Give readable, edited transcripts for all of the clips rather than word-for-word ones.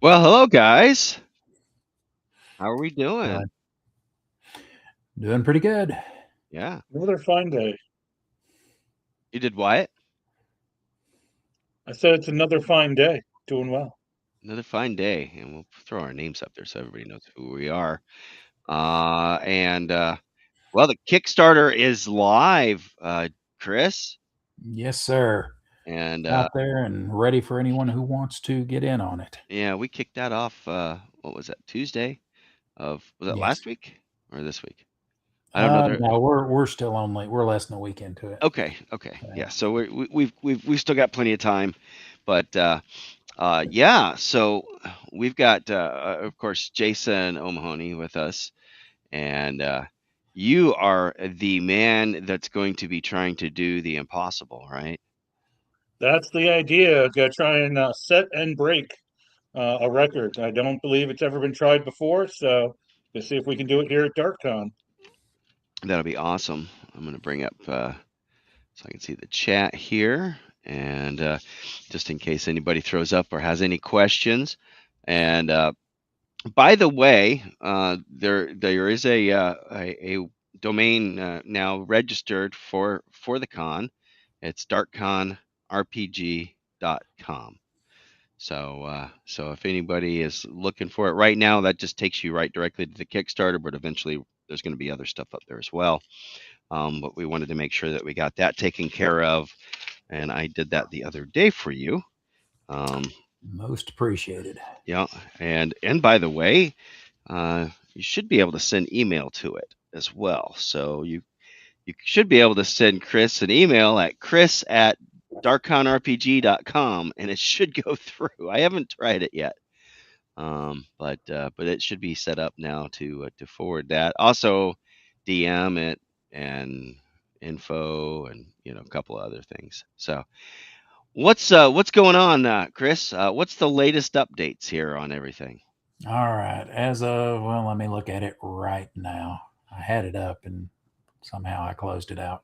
Well, hello guys. How are we Uh, doing? Doing pretty good. Yeah. Another fine day. You did what? I said it's another fine day. Doing well. Another fine day, and we'll throw our names up there so everybody knows who we are. And well, the Kickstarter is live, Chris, Yes, sir. and Out there and ready for anyone who wants to get in on it. yeah, we kicked that off. What was that? Tuesday was that Yes. last week or this week? I don't know. No, we're less than a week into it. Okay, yeah. So we've still got plenty of time, but yeah. So we've got of course Jason O'Mahony with us, and you are the man that's going to be trying to do the impossible, right? That's the idea. Got to try and set and break a record. I don't believe it's ever been tried before, so let's see if we can do it here at DarkCon. That'll be awesome. I'm going to bring up so I can see the chat here, and just in case anybody throws up or has any questions. And by the way, there is a domain now registered for the con. It's darkconrpg.com. So if anybody is looking for it right now, that just takes you right directly to the Kickstarter. But eventually, there's going to be other stuff up there as well. But we wanted to make sure that we got that taken care of, and I did that the other day for you. Most appreciated. Yeah, and by the way, you should be able to send email to it as well. So you should be able to send Chris an email at chris@darkconrpg.com, and it should go through. I haven't tried it yet, but it should be set up now to forward that. Also, DM it and info and a couple of other things. So what's going on, Chris? What's the latest updates here on everything? All right. Well, let me look at it right now. I had it up and somehow I closed it out.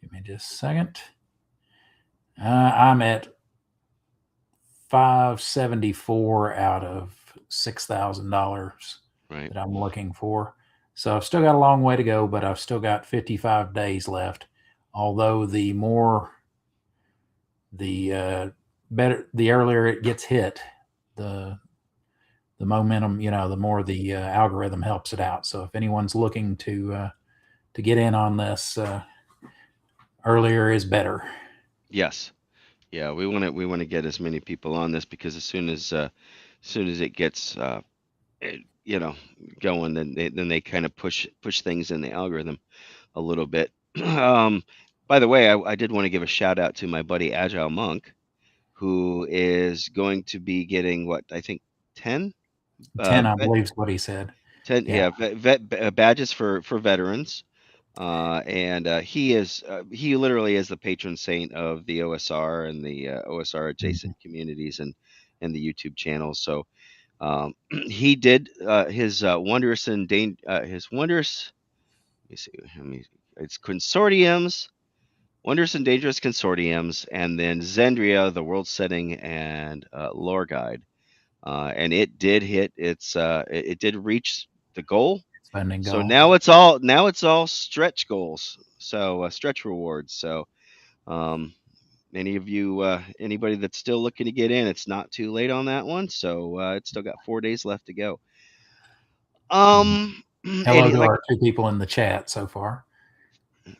Give me just a second. I'm at 574 out of $6,000 Right. that I'm looking for. So I've still got a long way to go, but I've still got 55 days left. Although the earlier it gets hit, the momentum, the more the algorithm helps it out. So if anyone's looking to get in on this, earlier is better. Yes. Yeah, we want to get as many people on this because as soon as it gets going, then they kind of push things in the algorithm a little bit. By the way, I did want to give a shout out to my buddy Agile Monk, who is going to be getting what I think 10 10, I believe, is what he said. 10 Yeah. badges for veterans. And he literally is the patron saint of the OSR and the OSR adjacent communities and the YouTube channels. So he did his wondrous and his wondrous. Let me see. It's consortiums, wondrous and dangerous consortiums, and then Zendria, the world setting and lore guide. And it did hit its. It did reach the goal. Spending So goal. now it's all stretch goals. So stretch rewards. So any of you, anybody that's still looking to get in, it's not too late on that one. So it's still got 4 days left to go. Hello to our two people in the chat so far.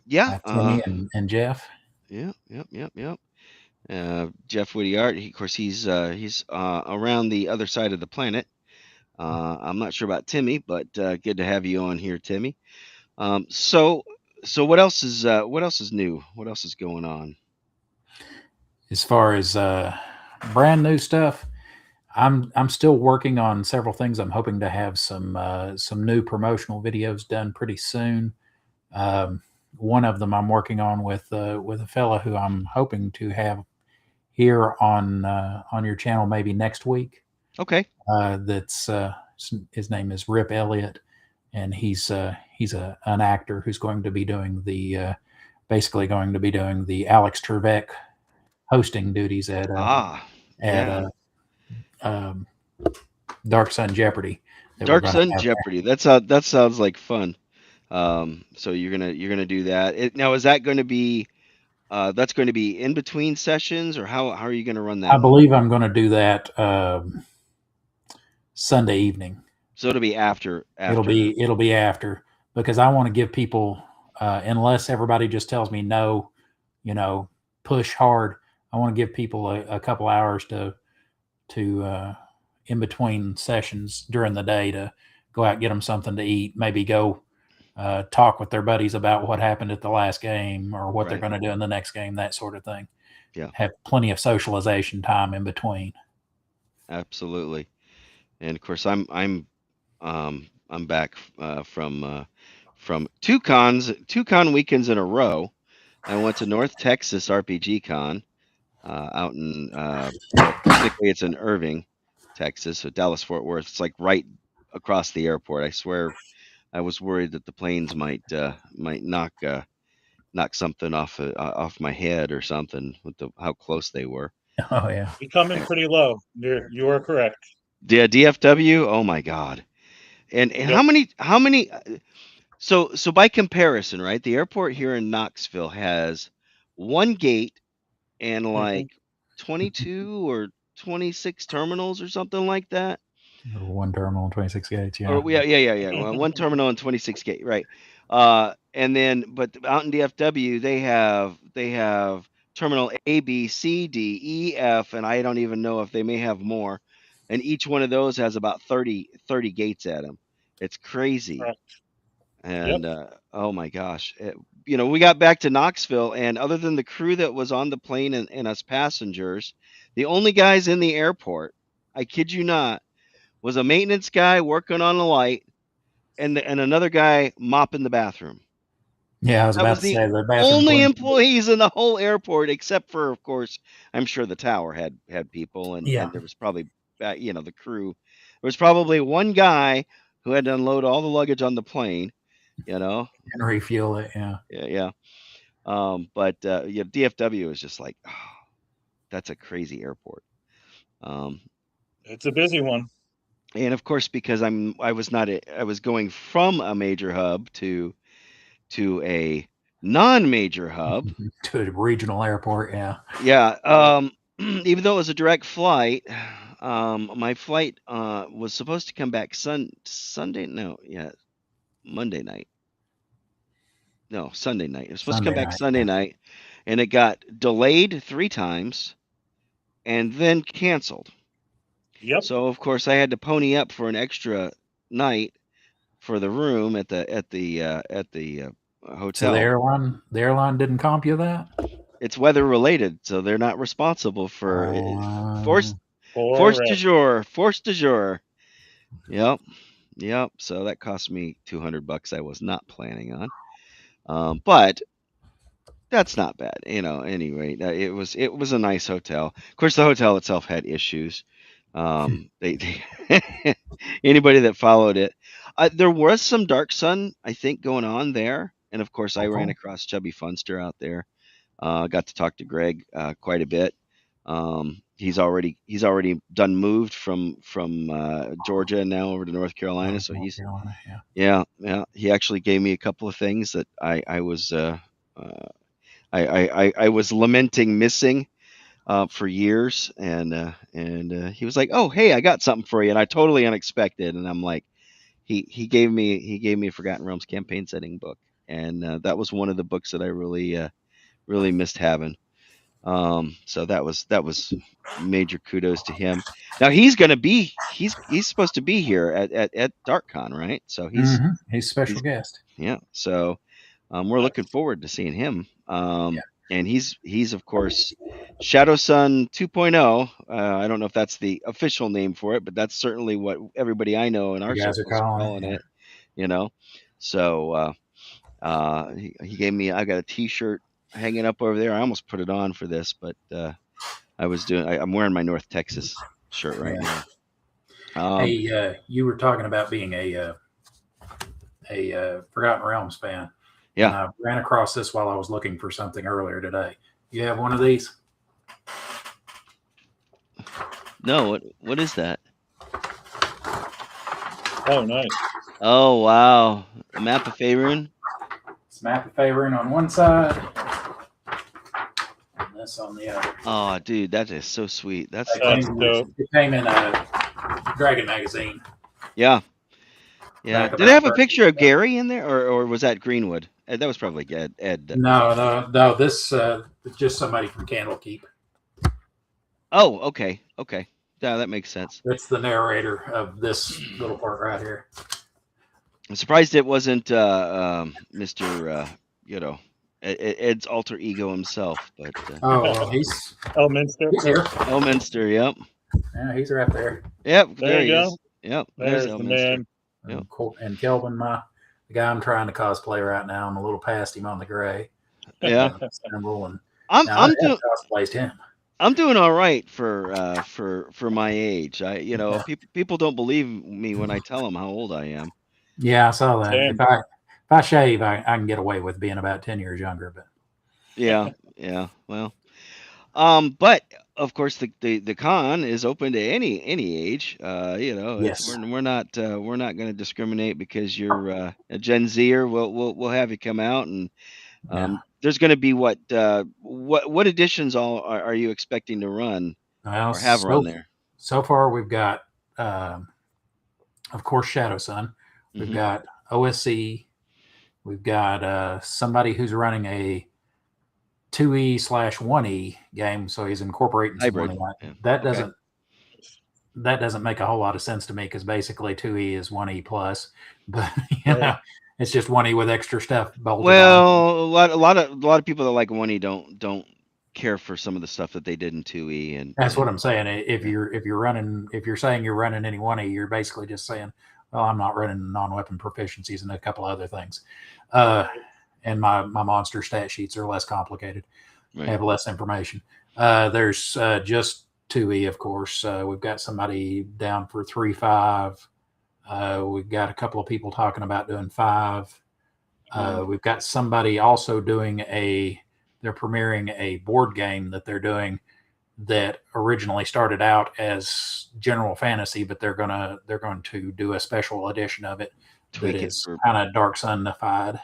Yeah, Timmy and Jeff. Yep. Jeff Whittiart. Of course, he's around the other side of the planet. I'm not sure about Timmy, but good to have you on here, Timmy. So what else is new? What else is going on? As far as brand new stuff, I'm still working on several things. I'm hoping to have some new promotional videos done pretty soon. One of them I'm working on with a fella who I'm hoping to have here on your channel maybe next week. Okay. That's his name is Rip Elliott, and he's an actor who's going to be doing basically going to be doing the Alex Trebek hosting duties at Yeah. Dark Sun Jeopardy that we're Dark going to Sun have. Jeopardy. That sounds like fun. So you're gonna do that. Now, is that going to be that's going to be in between sessions, or how are you going to run I that one? believe I'm going to do that Sunday evening. So it'll be after. It'll be after, because I want to give people, unless everybody just tells me no, push hard. I want to give people a couple hours to in between sessions during the day to go out and get them something to eat. Maybe go talk with their buddies about what happened at the last game or what they're Right. going to do in the next game, that sort of thing. Yeah. Have plenty of socialization time in between. Absolutely. And of course, I'm back from two con weekends in a row. I went to North Texas RPG Con out in well, technically it's in Irving, Texas, so Dallas Fort Worth. It's like right across the airport. I swear, I was worried that the planes might knock something off my head or something with how close they were. Oh yeah. You come in pretty low. You are correct. Yeah, DFW. Oh my God. And Yep. how many so by comparison, right? The airport here in Knoxville has one gate and hmm like 22 or 26 terminals or something like that. One terminal, 26 gates. Yeah. Or yeah. Well, one terminal and 26 gate, right? And then, but out in DFW, they have terminal A, B, C, D, E, F, and I don't even know if they may have more. And each one of those has about 30 gates at them. It's crazy. Yep. And oh my gosh, we got back to Knoxville, and other than the crew that was on the plane and us passengers, the only guys in the airport, I kid you not, was a maintenance guy working on the light and another guy mopping the bathroom. Yeah, I was That about was to the say the bathroom only clean. employees in the whole airport, except for, of course, I'm sure the tower had people, Yeah, and there was probably, the crew. There was probably one guy who had to unload all the luggage on the plane. You know, and refuel it. Yeah. yeah. But yeah, DFW is just like, oh, that's a crazy airport. Um, It's a busy one. and of course, because I was not I was going from a major hub to a non-major hub. To a regional airport. Yeah. Yeah. Even though it was a direct flight, my flight was supposed to come back Sunday. No, yeah, Monday night. No, Sunday night. It was supposed to come Sunday back night. Sunday Yeah. night, and it got delayed 3 times and then canceled. Yep. So of course I had to pony up for an extra night for the room at the So the hotel. airline didn't comp you that? It's weather related, so they're not responsible for force force Correct. majeure, force majeure. Yep, yep. So that cost me $200 I was not planning on. But that's not bad, Anyway, it was a nice hotel. Of course, the hotel itself had issues. They anybody that followed it, there was some Dark Sun, I think, going on there, and of course, I ran Okay. across Chubby Funster out there. Got to talk to Greg quite a bit. He's already done moved from Georgia now over to North Carolina, so North he's Carolina. Yeah. yeah. He actually gave me a couple of things that I was I was lamenting missing for years, and he was like, "Oh, hey, I got something for you," and I totally unexpected, and I'm like, he gave me a Forgotten Realms campaign setting book, and that was one of the books that I really missed having. So that was major kudos to him. Now he's supposed to be here at DarkCon, right? So he's He's a special he's guest. yeah. So we're looking Yes. forward to seeing him. Yeah. And he's of course Shadow Sun 2.0. I don't know if that's the official name for it, but that's certainly what everybody I know in our You guys are circles are calling it. calling Yeah. it. You know, so he gave me. I got a T-shirt hanging up over there. I almost put it on for this, but I'm wearing my North Texas shirt right Yeah. now. Hey, you were talking about being a Forgotten Realms fan. And Yeah. I ran across this while I was looking for something earlier today. You have one of these? No, what is that? Oh, nice. Oh wow, a map of Faerun. It's map of Faerun on one side, and this on the other. Oh, dude, that is so sweet. That's That's dope. It came in a Dragon magazine. yeah, yeah. Back Did they about have a 30 picture years of ago. Gary in there, or was that Greenwood? That was probably Ed. No. This is just somebody from Candlekeep. Oh, okay. Yeah, that makes sense. It's the narrator of this little part right here. I'm surprised it wasn't Mr. Ed's alter ego himself, but Oh, well, he's Elminster. here. Elminster, yep. Yeah, he's right there. Yep, There there you he go. is. Yep, There's the Elminster. man. Yep. And Kelvin, the guy I'm trying to cosplay right now, I'm a little past him on the gray. Yeah. Symbol, and I'm I have cosplayed him. I'm doing all right for my age. People don't believe me when I tell them how old I am. Yeah, I saw that. Damn. If I shave, I can get away with being about 10 years younger. But Yeah. Well, but of course the con is open to any age. Yes. We're not going to discriminate because you're a Gen Zer. We'll have you come out, and there's going to be what editions are you expecting to run or have run there? So far, we've got, of course, Shadow Sun. We've got OSC. We've got somebody who's running a 2E/1E game, so he's incorporating hybrid. Yeah. That doesn't make a whole lot of sense to me because basically 2E is 1E plus, but know, it's just 1E with extra stuff bolted on. A lot of people that like 1E don't care for some of the stuff that they did in 2E, and that's what I'm saying. If you're saying you're running any 1E, you're basically just saying, well, I'm not running non-weapon proficiencies and a couple other things. And my monster stat sheets are less complicated. Right. Have less information. There's just 2E, of course. We've got somebody down for 3.5. We've got a couple of people talking about doing 5. We've got somebody also doing they're premiering a board game that they're doing that originally started out as general fantasy, but they're going to do a special edition of it that is kind of Dark Sun-ified.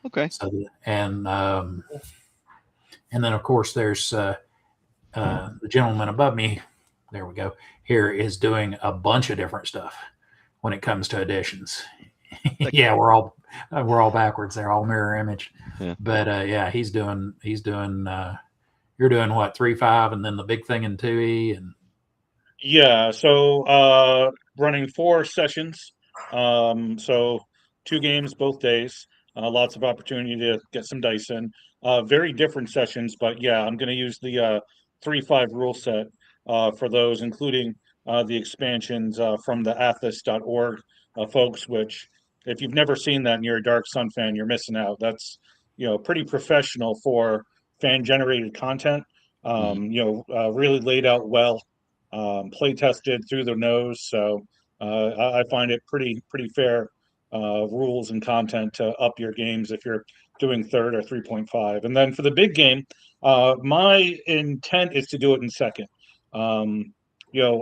Okay. So, and then of course there's the gentleman above me. There we go. Here is doing a bunch of different stuff when it comes to editions. Yeah, we're all backwards. They're all mirror image. Yeah. But he's doing. You're doing what, 3.5, and then the big thing in 2E, and yeah. So running 4 sessions. So 2 games both days. Lots of opportunity to get some dice in. Very different sessions, but yeah, I'm going to use the 3.5 rule set for those, including the expansions from the athos.org folks, which if you've never seen that and you're a Dark Sun fan, you're missing out. That's, pretty professional for fan-generated content. Really laid out well, play tested through the nose. So I find it pretty fair rules and content to up your games if you're doing 3rd or 3.5. And then for the big game, my intent is to do it in 2nd.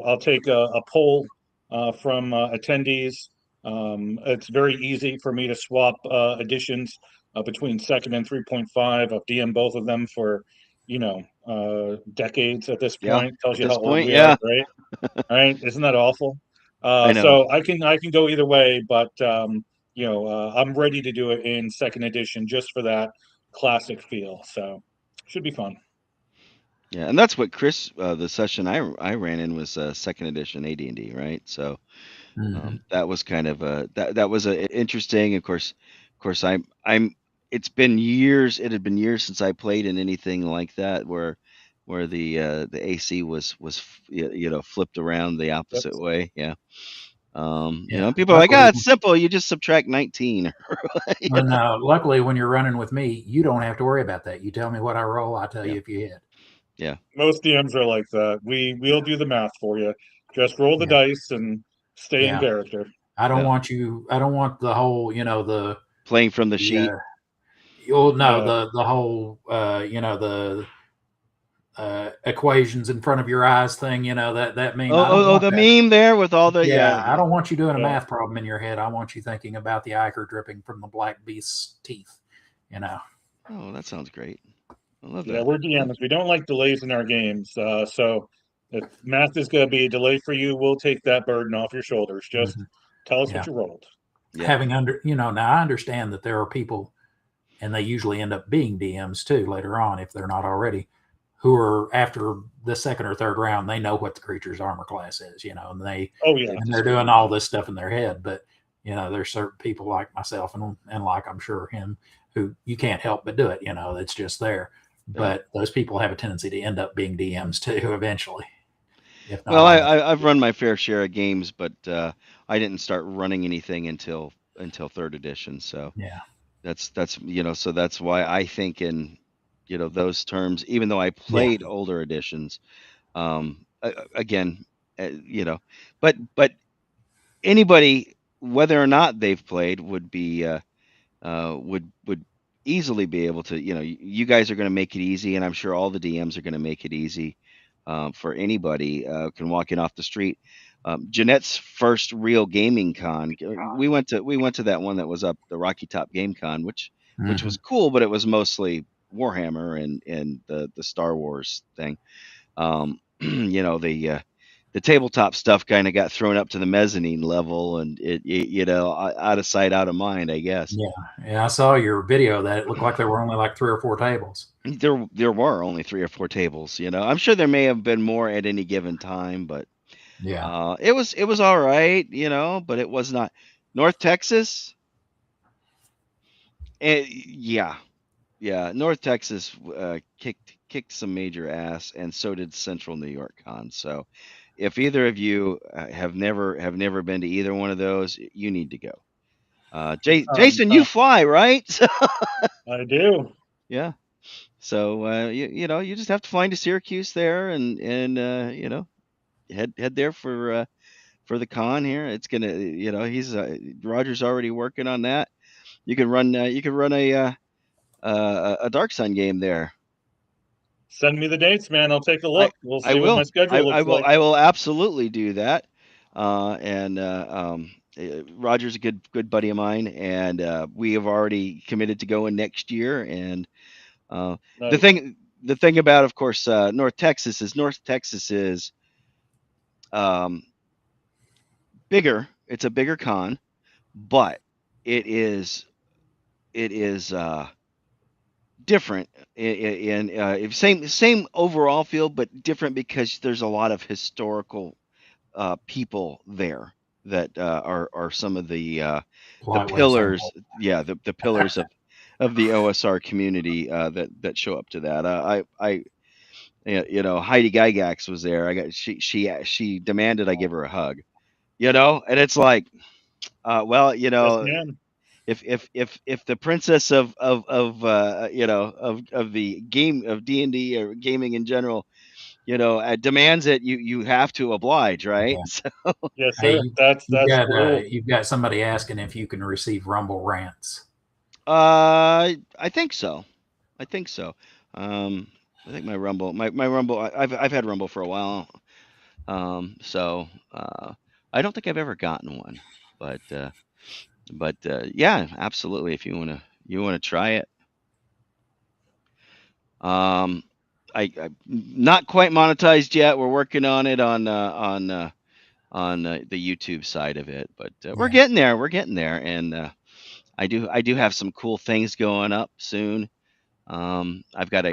I'll take a poll from attendees. It's very easy for me to swap editions between 2nd and 3.5. I've DM'd both of them for, decades at this point. Tells you how old we are, right? Right? Isn't that awful? So I can go either way, but I'm ready to do it in 2nd edition just for that classic feel. So should be fun. Yeah, and that's what Chris, the session I ran in was 2nd edition AD&D, right? So that was kind of that was interesting. Of course, I'm. It had been years since I played in anything like that where the AC was flipped around the opposite way. Yeah. People are like, it's simple. You just subtract 19. No, luckily, when you're running with me, you don't have to worry about that. You tell me what I roll, I tell you if you hit. Yeah. Most DMs are like that. We'll do the math for you. Just roll the dice and stay in character. I don't want you. I don't want the whole, the playing from the sheet. The whole, the equations in front of your eyes thing. That meme. I don't Oh, want the that. meme there with all the Yeah, I yeah. don't want you doing a Yeah. math problem in your head. I want you thinking about the ichor dripping from the black beast's teeth. Oh, that sounds great. I love Yeah, that. we're DMs. We don't like delays in our games. So if math is going to be a delay for you, we'll take that burden off your shoulders. Just Mhm. tell us what Yeah, you rolled. Yeah. now I understand that there are people, and they usually end up being DMs too later on if they're not already, who are after the second or third round, they know what the creature's armor class is, and Oh yeah, They've they're doing discovered all that. this stuff in their head. But there's certain people like myself and like I'm sure him who you can't help but do it. It's just there. Yeah. But those people have a tendency to end up being DMs too eventually, if not Well, almost. I've run my fair share of games, but I didn't start running anything until third edition. So Yeah, so that's why I think in those terms, even though I yeah, played older editions, again, but anybody, whether or not they've played, would be would easily be able to. You guys are going to make it easy, and I'm sure all the DMs are going to make it easy for anybody can walk in off the street. Jeanette's first real gaming con. We went to that one that was up the Rocky Top Game Con, which hmm was cool, but it was mostly Warhammer and the Star Wars thing. The tabletop stuff kind of got thrown up to the mezzanine level, and out of sight, out of mind, I guess. yeah, yeah. I saw your video that it looked like there were only like 3 or 4 tables. There were only 3 or 4 tables. I'm sure there may have been more at any given time, but Yeah, it was all right. But it was not North Texas. Yeah, yeah, North Texas kicked some major ass, and so did Central New York Con. So, if either of you have never been to either one of those, you need to go. Jason, you Uh, fly, right? I do. Yeah. So you just have to find a Syracuse there, and head there for the con here. It's gonna he's Roger's already working on that. You can run a Dark Sun game there. Send me the dates, man. I'll take a I look. We'll I see what my will. I, schedule I looks will like. I will absolutely do that. And Roger's a good buddy of mine, and we have already committed to going next year. And the Nice. thing about, of course, North Texas is um, bigger. It's a bigger con, but it is different in same overall feel, but different because there's a lot of historical people there that are some of the polite way of saying pillars. Yeah, the pillars of the OSR community that show up to that. Heidi Gygax was there. She demanded I give her a hug. And it's like, well, Yes, ma'am. if the princess of the game of D&D or gaming in general, demands it, you have to oblige, right? Yeah. So, Yes, Hey, sir. That's the rule. you've got somebody asking if you can receive Rumble rants. I think so. I think so. I think my Rumble, I've had Rumble for a while. So I don't think I've ever gotten one, but yeah, absolutely. If you wanna try it. Um, I not quite monetized yet. We're working on it on the YouTube side of it, but we're Yeah. getting there. We're getting there, and I do have some cool things going up soon. I've got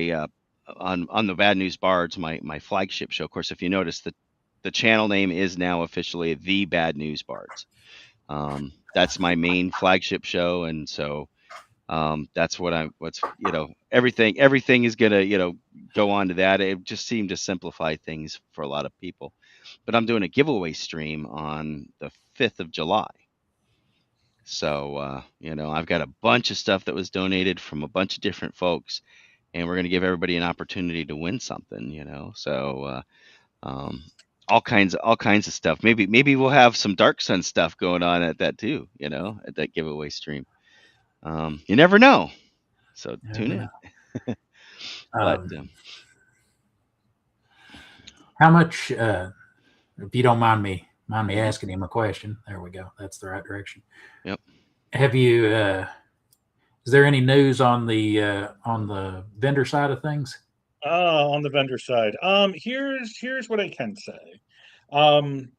on the Bad News Bards, my flagship show. Of course, if you notice, the channel name is now officially the Bad News Bards. That's my main flagship show, and so that's everything is gonna go on to that. It just seemed to simplify things for a lot of people. But I'm doing a giveaway stream on the 5th of July. So I've got a bunch of stuff that was donated from a bunch of different folks, and we're gonna give everybody an opportunity to win something. So um, all kinds of stuff. Maybe we'll have some Dark Sun stuff going on at that too. At that giveaway stream. You never know. So You tune never in. know. But Um, How much, if you don't mind me asking him a question? There we go. That's the right direction. Yep. Have you? Is there any news on the vendor side of things? On the vendor side, here's what I can say. And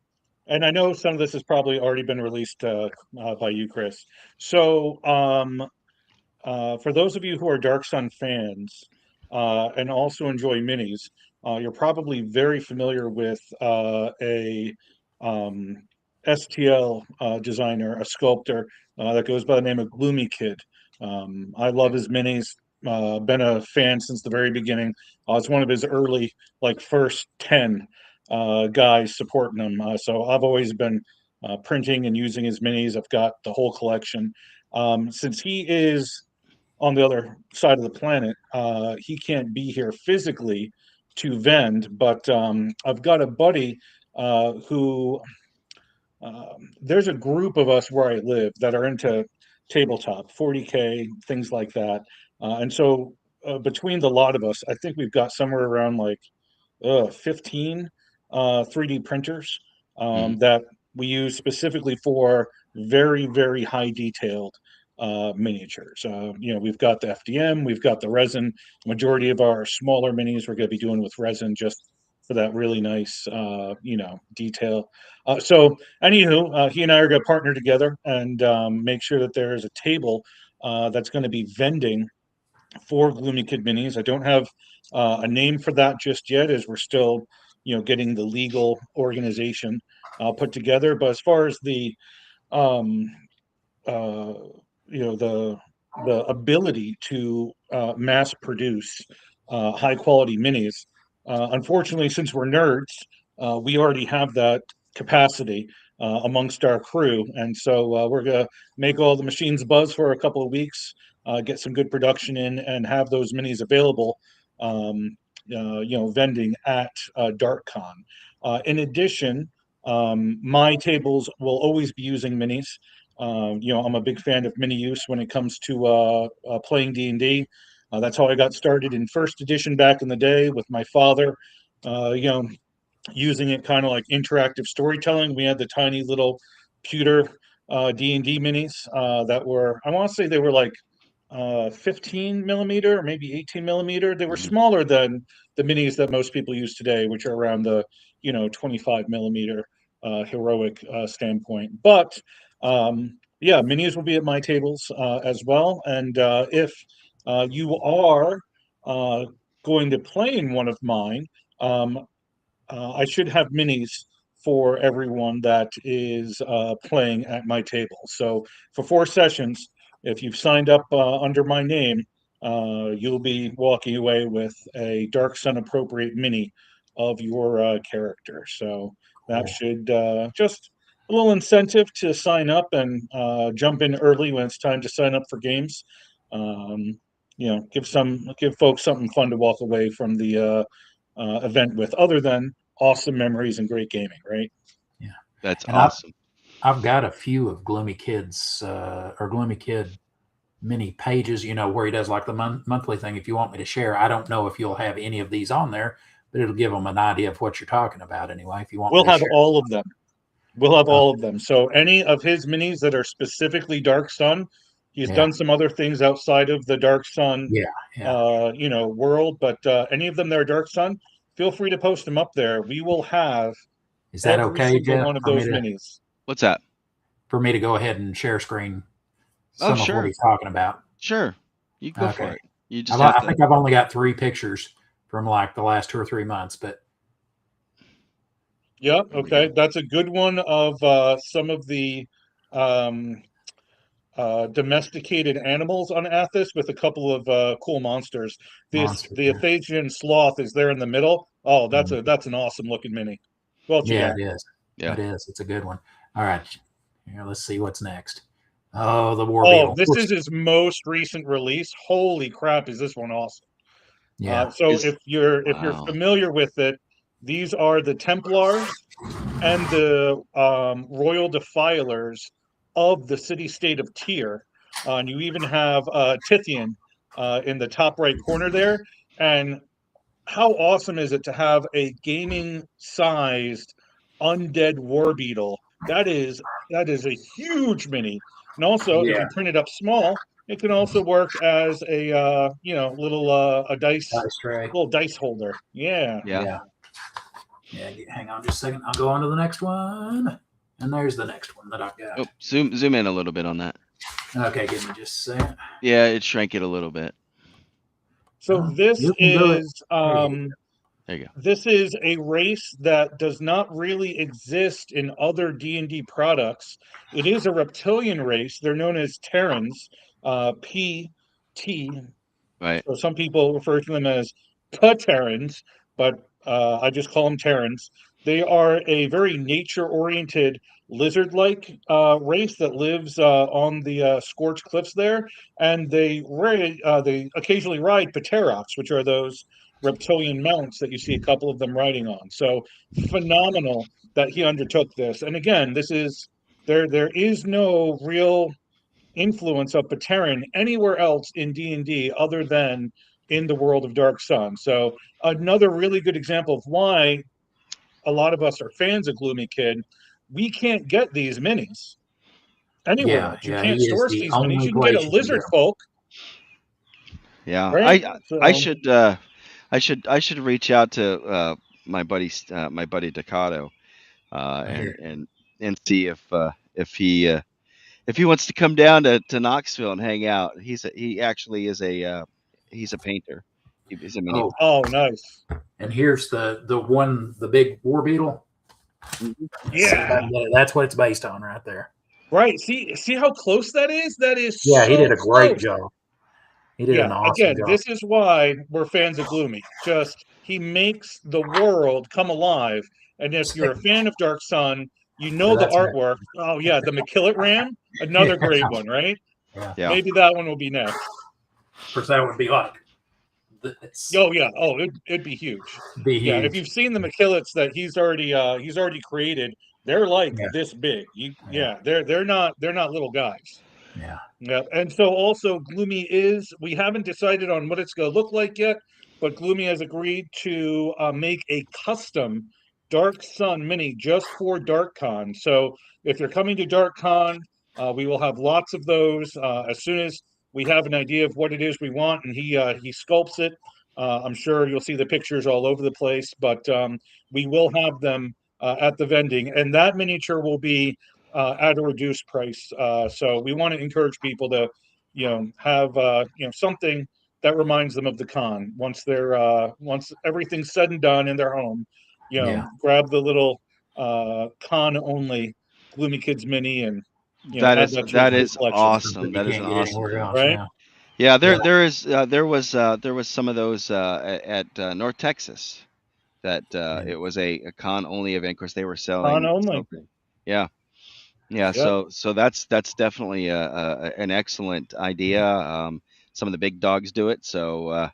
I know some of this has probably already been released by you, Chris. So, for those of you who are Dark Sun fans and also enjoy minis, you're probably very familiar with a STL designer, a sculptor that goes by the name of Gloomy Kid. I love his minis. Been a fan since the very beginning. It's one of his early, like, first 10 guys supporting him. So I've always been printing and using his minis. I've got the whole collection. Since he is on the other side of the planet, he can't be here physically to vend, but I've got a buddy who there's a group of us where I live that are into tabletop, 40K, things like that. And so between the lot of us, I think we've got somewhere around like 15 3D printers that we use specifically for very, very high detailed miniatures. We've got the FDM, we've got the resin. Majority of our smaller minis we're going to be doing with resin just for that really nice, detail. So, anywho, he and I are going to partner together and make sure that there is a table that's going to be vending for Gloomy Kid minis. I don't have a name for that just yet, as we're still, getting the legal organization put together. But as far as the, um, the ability to mass produce high quality minis, unfortunately, since we're nerds, we already have that capacity amongst our crew, and so we're gonna make all the machines buzz for a couple of weeks, get some good production in, and have those minis available. Vending at DarkCon. In addition, my tables will always be using minis. I'm a big fan of mini use when it comes to playing D&D. That's how I got started in first edition back in the day with my father. Using it kind of like interactive storytelling. We had the tiny little pewter D&D minis that were, I want to say they were like 15 millimeter or maybe 18 millimeter. They were smaller than the minis that most people use today, which are around the 25 millimeter heroic standpoint. But minis will be at my tables as well. And if you are going to play in one of mine, I should have minis for everyone that is playing at my table. So for 4 sessions, if you've signed up under my name, you'll be walking away with a Dark Sun appropriate mini of your character. So that should just a little incentive to sign up and jump in early when it's time to sign up for games. Give folks something fun to walk away from the event with, other than awesome memories and great gaming, right? Yeah, That's and awesome. I've got a few of Gloomy Kid's or Gloomy Kid mini pages, where he does like the monthly thing. If you want me to share, I don't know if you'll have any of these on there, but it'll give them an idea of what you're talking about anyway. If you want, we'll me to have share. all of them. We'll have all of them. So any of his minis that are specifically Dark Sun, he's done some other things outside of the Dark Sun, world. But any of them that are Dark Sun, feel free to post them up there. We will have Is that every okay, single Jeff, one of those minis. What's that? For me to go ahead and share screen some of what he's talking about? Sure, you go for it. You just I think I've only got 3 pictures from like the last 2 or 3 months, but yeah, okay, that's a good one of some of the domesticated animals on Athos with a couple of cool monsters. The Athasian sloth is there in the middle. Oh, that's an awesome looking mini. Well, it is. Yeah, it is. It's a good one. All right, here, let's see what's next. Oh, the War Beetle. This is his most recent release. Holy crap, is this one awesome? Yeah. So if you're familiar with it, these are the Templars and the Royal Defilers of the city-state of Tyr. And you even have Tithian in the top right corner there. And how awesome is it to have a gaming sized undead war beetle? That is a huge mini. And also, if Yeah, you print it up small, it can also work as a little a dice nice tray. little dice holder. Yeah. Yeah. Yeah. Hang on just a second. I'll go on to the next one. And there's the next one that I've got. Oh, zoom in a little bit on that. Okay, give me just a second. Yeah, it shrank it a little bit. So Oh, this you can do it. is There you go. this is a race that does not really exist in other D&D products. It is a reptilian race. They're known as Terrans, PT. Right. So some people refer to them as Terrans, but I just call them Terrans. They are a very nature-oriented lizard-like race that lives on the scorched cliffs there, and they occasionally ride Pterox, which are those reptilian mounts that you see a couple of them riding on. So phenomenal that he undertook this. And again, this is there is no real influence of Pateran anywhere else in D&D other than in the world of Dark Sun. So another really good example of why a lot of us are fans of Gloomy Kid. We can't get these minis anywhere Yeah, else. You yeah, can't he is source the these minis. only You can get a place you can lizard get 'em. folk, Yeah. right? I should reach out to my buddy Ducato, Here. and see if he wants to come down to Knoxville and hang out. He actually is he's a painter. He's a mini. Oh, Oh, nice. and here's the big war beetle. Mhm. Yeah. That's what it's based on right there. Right. See how close that is? That is Yeah, he so did a great close. job. He did Yeah, an awesome again, job. this is why we're fans of Gloomy. Just he makes the world come alive. And if you're a fan of Dark Sun, you know the That's next. artwork. Oh yeah, the McKillett Ram, another great one, right? Yeah. Yeah. Maybe that one will be next. Of course, that would be like this. Oh yeah, oh it'd be huge. Be Yeah, if huge. you've seen the McKillets that he's already created, they're like Yeah. this big. They're not little guys. Yeah. Yeah, and so also Gloomy we haven't decided on what it's going to look like yet, but Gloomy has agreed to make a custom Dark Sun mini just for DarkCon. So if you're coming to DarkCon, we will have lots of those as soon as we have an idea of what it is we want, and he sculpts it. I'm sure you'll see the pictures all over the place, but we will have them at the vending, and that miniature will be at a reduced price. So we want to encourage people to, have something that reminds them of the con once everything's said and done in their home. Yeah. Grab the little con only Gloomy Kids mini and That add is that to your collection. awesome. You That is can't an get awesome anywhere thing. else Right? now. Yeah, Yeah. there was some of those at North Texas that it was a con only event. Of course, they were Con only. Yeah, yeah. Yep. So that's definitely an excellent idea. Some of the big dogs do it. So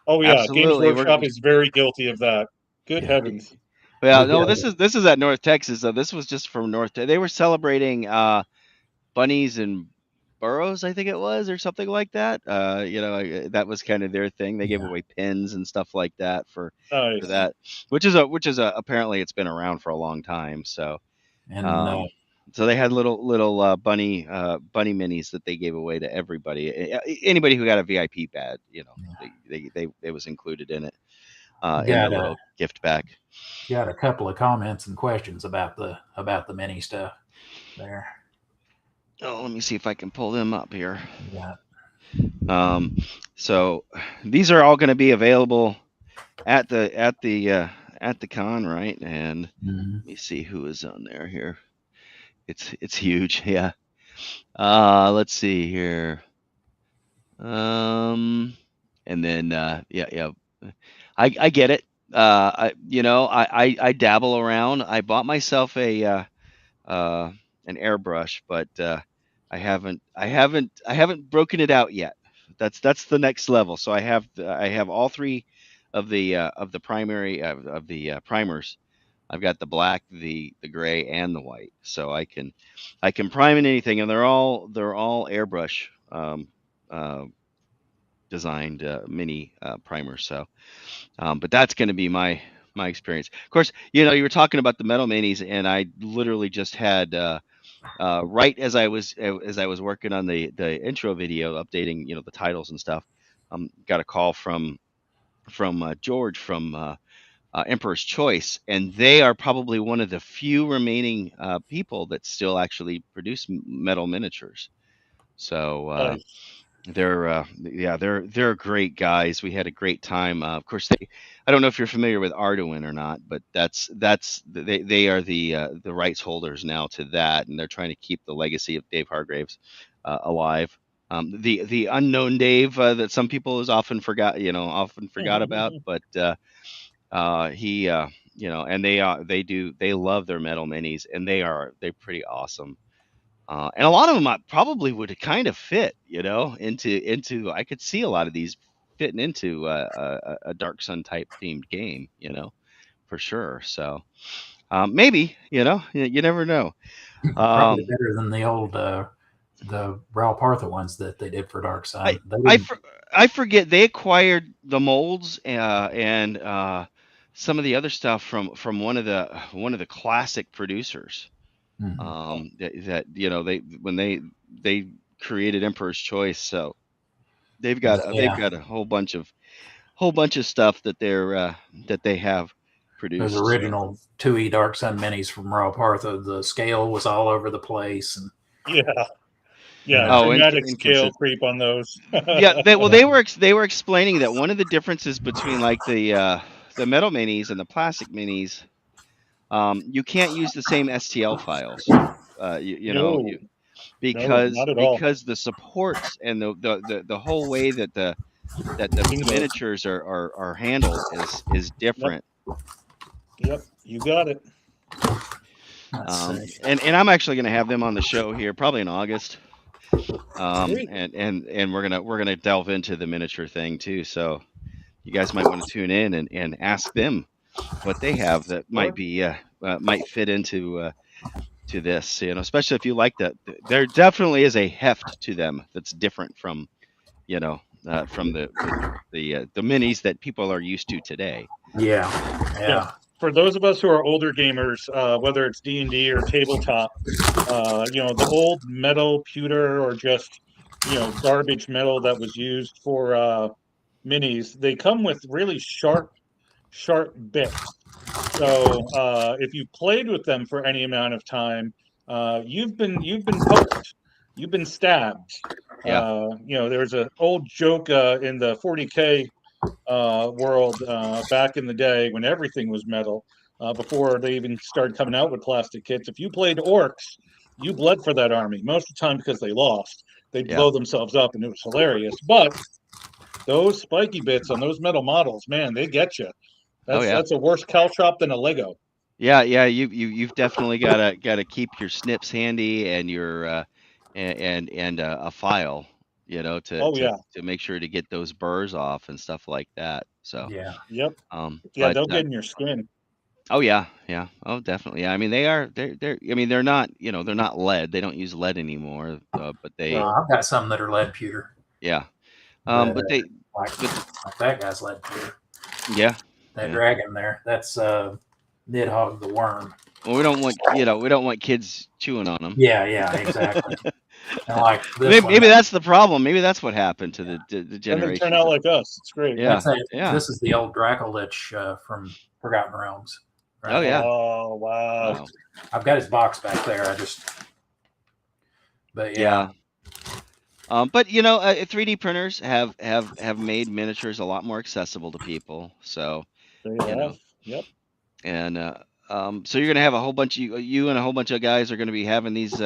Oh yeah, Games absolutely, Workshop is very guilty of that. Good Yeah. heavens. well, We no, got this is at North Texas. So this was just from They were celebrating bunnies and burros, I think it was, or something like that. That was kind of their thing. They gave Yeah. away pins and stuff like that for Nice. that, which is apparently it's been around for a long time. So And so they had little bunny minis that they gave away to everybody. Anybody who got a VIP badge, they was included in it in the little gift bag. got a couple of comments and questions about the mini stuff there. Oh, let me see if I can pull them up here. Yeah. So these are all going to be available at the con, right? And let me see who is on there here. It's huge, yeah. Let's see here. And then yeah. I get it. I dabble around. I bought myself an airbrush, but I haven't broken it out yet. That's the next level. So I have all three of the primary of the primers. I've got the black, the gray, and the white. So I can prime in anything, and they're all airbrush designed mini primers. So, but that's going to be my experience. Of course, you know, you were talking about the metal minis, and I literally just had right as I was working on the intro video, updating, you know, the titles and stuff. Got a call from George from Emperor's Choice, and they are probably one of the few remaining people that still actually produce metal miniatures. So Nice. they're great guys. We had a great time. Of course, I don't know if you're familiar with Arduin or not, but they are the rights holders now to that, and they're trying to keep the legacy of Dave Hargraves alive. The unknown Dave that some people is often forgot about, but he you know, and they love their metal minis, and they're pretty awesome. And a lot of them probably would kind of fit, you know, into. I could see a lot of these fitting into a Dark Sun type themed game, you know, for sure. So maybe, you know, you never know. Probably Um, better than the old the Raul Partha ones that they did for Dark I Sun. They I didn't. for, I forget they acquired the molds and some of the other stuff from one of the classic producers. Mhm. That you know, they created Emperor's Choice, so they've Yeah, got a whole bunch of stuff that they have those produced. So original 2E Dark Sun minis from Raul Partha. The scale was all over the place, and Yeah. you Yeah. know, oh, Dramatic scale inconsistent. creep on those. Yeah, yeah, they were explaining that one of the differences between like the metal minis and the plastic minis, you can't use the same STL files. You know, No, no, because not at all. the supports and the whole way that the Bingo. miniatures are handled is Yep. different. Yep. You got it. let's see. And I'm actually going to have them on the show here probably in August. Great. And we're gonna delve into the miniature thing too. So you guys might want to tune in and ask them what they have that might Sure. be might fit into to this. You know, especially if you like that. There definitely is a heft to them that's different from, you know, from the minis that people are used to today. Yeah, Yeah. yeah, For those of us who are older gamers, whether it's D&D or tabletop, the old metal pewter or just, garbage metal that was used for minis, they come with really sharp bits. So if you played with them for any amount of time, you've been poked, you've been stabbed. Yeah, There's an old joke in the 40K world back in the day when everything was metal, before they even started coming out with plastic kits. If you played orcs, you bled for that army most of the time because they lost. They'd yeah. blow themselves up, and it was hilarious. But those spiky bits on those metal models, man, they get you. Oh That's yeah. that's a worse caltrop than a Lego. Yeah, yeah, you've definitely gotta keep your snips handy and your and a file, you know, Oh yeah, to make sure to get those burrs off and stuff like that. So, yeah. yep, yeah. but They'll get in your skin. oh yeah, yeah, oh definitely. Yeah, I mean they're I mean they're not, you know, they're not lead. They don't use lead anymore, but they Right. I've got some that are lead pewter, yeah, but but they like but like that guy's lead pewter. yeah, That yeah. dragon there, that's Nidhogg the worm. Well, we don't want kids chewing on them. Yeah, yeah, exactly. And like this one, Maybe that's the problem. Maybe that's what happened to the Then they turn generations out of like us. It's great. yeah, yeah. this is the old Dracolich from Forgotten Realms. Oh Right here. yeah. Oh wow. Wow. I've got his box back there. But yeah, Yeah. But you know, 3D printers have made miniatures a lot more accessible to people. So, They you have. know, Yep. and so you're gonna have a whole bunch of you and a whole bunch of guys are gonna be having these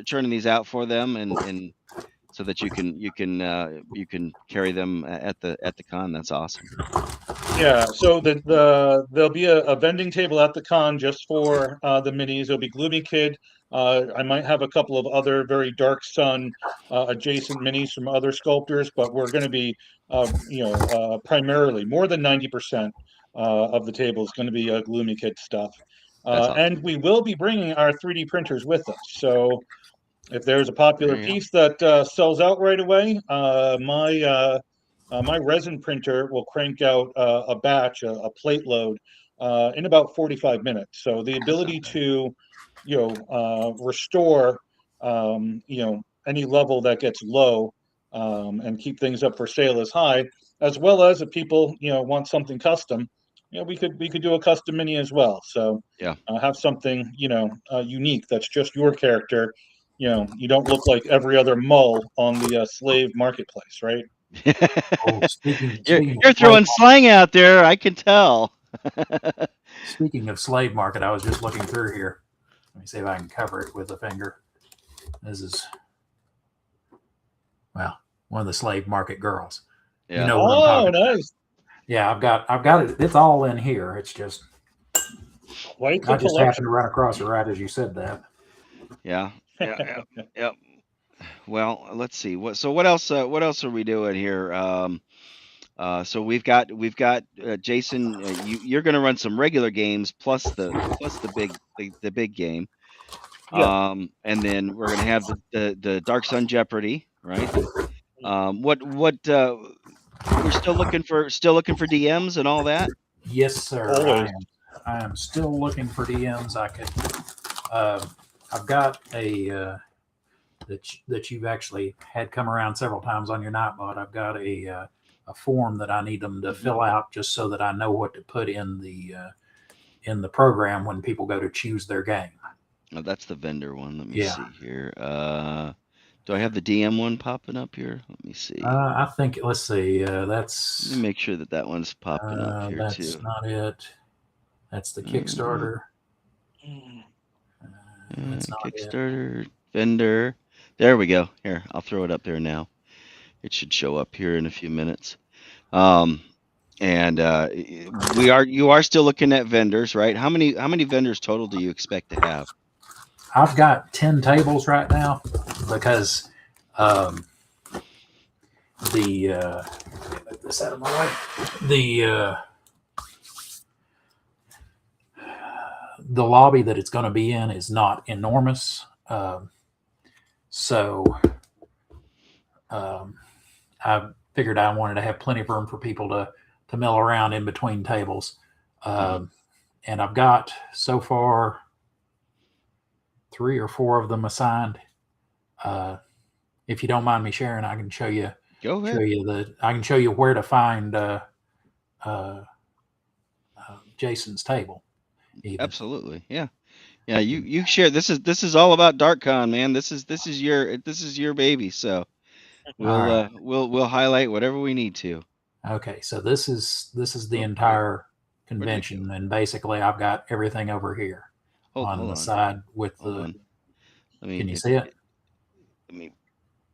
churning these out for them, and so that you can carry them at the con. That's awesome. Yeah, so there'll be a vending table at the con just for the minis. There'll be Gloomy Kid. I might have a couple of other very Dark Sun adjacent minis from other sculptors, but we're going to be, primarily more than 90% of the table is going to be Gloomy Kid stuff. That's And awesome. we will be bringing our 3D printers with us. So if there's a There popular you go. piece that sells out right away, my My resin printer will crank out a batch, a plate load, in about 45 minutes. So the ability to, restore, any level that gets low, and keep things up for sale is high, as well as if people, want something custom, we could do a custom mini as well. So Yeah. have something, unique that's just your character. You don't look like every other mull on the slave marketplace, right? Oh, speaking you're speaking of you're slave throwing slang out there. I can tell. speaking of slave market, I was just looking through here. Let me see if I can cover it with a finger. This is, well, one of the slave market girls. You Yeah. know what I'm Oh, talking about. nice. Yeah, I've got it. It's all in here. It's just Quite the I just happened collection. to run across it right as you said that. Yeah. Yeah. Yeah. Yeah. Well, let's see. What else? What else are we doing here? So we've got Jason. You're going to run some regular games plus the big game. Yeah. And then we're going to have the Dark Sun Jeopardy, right? What we're still looking for DMs and all that. Yes, sir. Always. I am still looking for DMs. I could. Uh, I've got a that you've actually had come around several times on your Nightbot. I've got a form that I need them to fill out just so that I know what to put in the program when people go to choose their game. Oh, that's the vendor one. Let me Yeah. see here. Do I have the DM one popping up here? Let me see. I think. Let's see. Let That's me make sure that one's popping up here that's too. not it. That's the Kickstarter. That's not it. Kickstarter vendor. There we go. Here, I'll throw it up there now. It should show up here in a few minutes. And you are still looking at vendors, right? How many vendors total do you expect to have? I've got 10 tables right now because the get this out of my way. The lobby that it's going to be in is not enormous, so I figured I wanted to have plenty of room for people to mill around in between tables. And I've got so far 3 or 4 of them assigned. If you don't mind me sharing, I can show you. Go ahead. I can show you where to find Jason's table. Even. Absolutely, yeah. You share. This is all about DarkCon, man. This is your baby. So we'll highlight whatever we need to. Okay, so this is the entire convention, and basically I've got everything over here on the side with the. Can you see it? Let me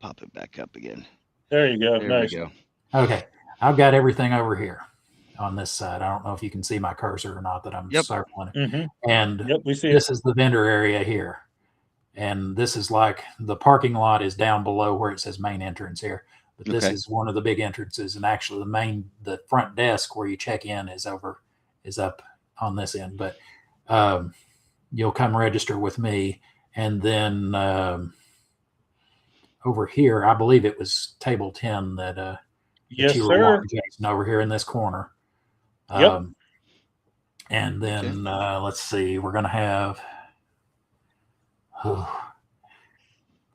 pop it back up again. There you go. There nice. we go. Okay, I've got everything over here on this side. I don't know if you can see my cursor or not that I'm circling. Mm-hmm. And we see this is the vendor area here. And this is like the parking lot is down below where it says main entrance here. But this is one of the big entrances. And actually the front desk where you check in is up on this end. But you'll come register with me. And then over here, I believe it was table 10 that yes, you were sir. walking, Jason, over here in this corner. Yep. And then let's see, we're going to have,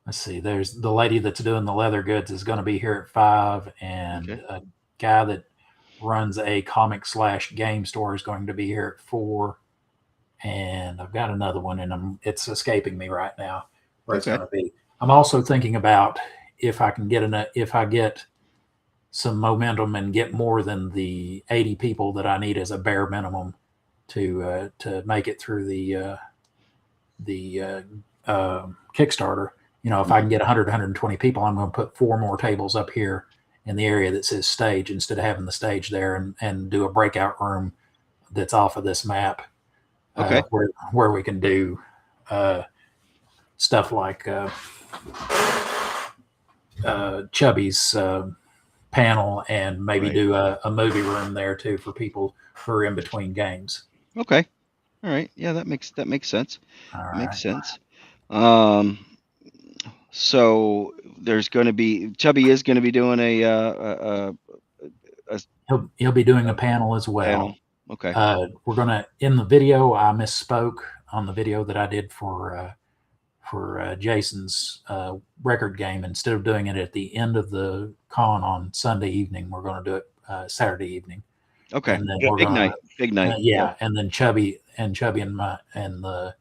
let's see, there's the lady that's doing the leather goods is going to be here at 5, and a guy that runs a comic/game store is going to be here at 4. And I've got another one, and it's escaping me right now where it's going to be. I'm also thinking about if I can get some momentum and get more than the 80 people that I need as a bare minimum to make it through the Kickstarter. If I can get 100, 120 people, I'm going to put 4 more tables up here in the area that says stage instead of having the stage there, and do a breakout room that's off of this map. Where we can do stuff like Chubby's panel, and maybe do a movie room there too for people who are in between games. Okay. All right. Yeah, that makes sense. Makes sense. So there's going to be Chubby is going to be doing a He'll be doing a panel as well. Panel. Okay. We're gonna in the video. I misspoke on the video that I did for Jason's record game. Instead of doing it at the end of the con on Sunday evening, we're going to do it Saturday evening. Okay. And then Big night. Big night. Yeah, and then Chubby and the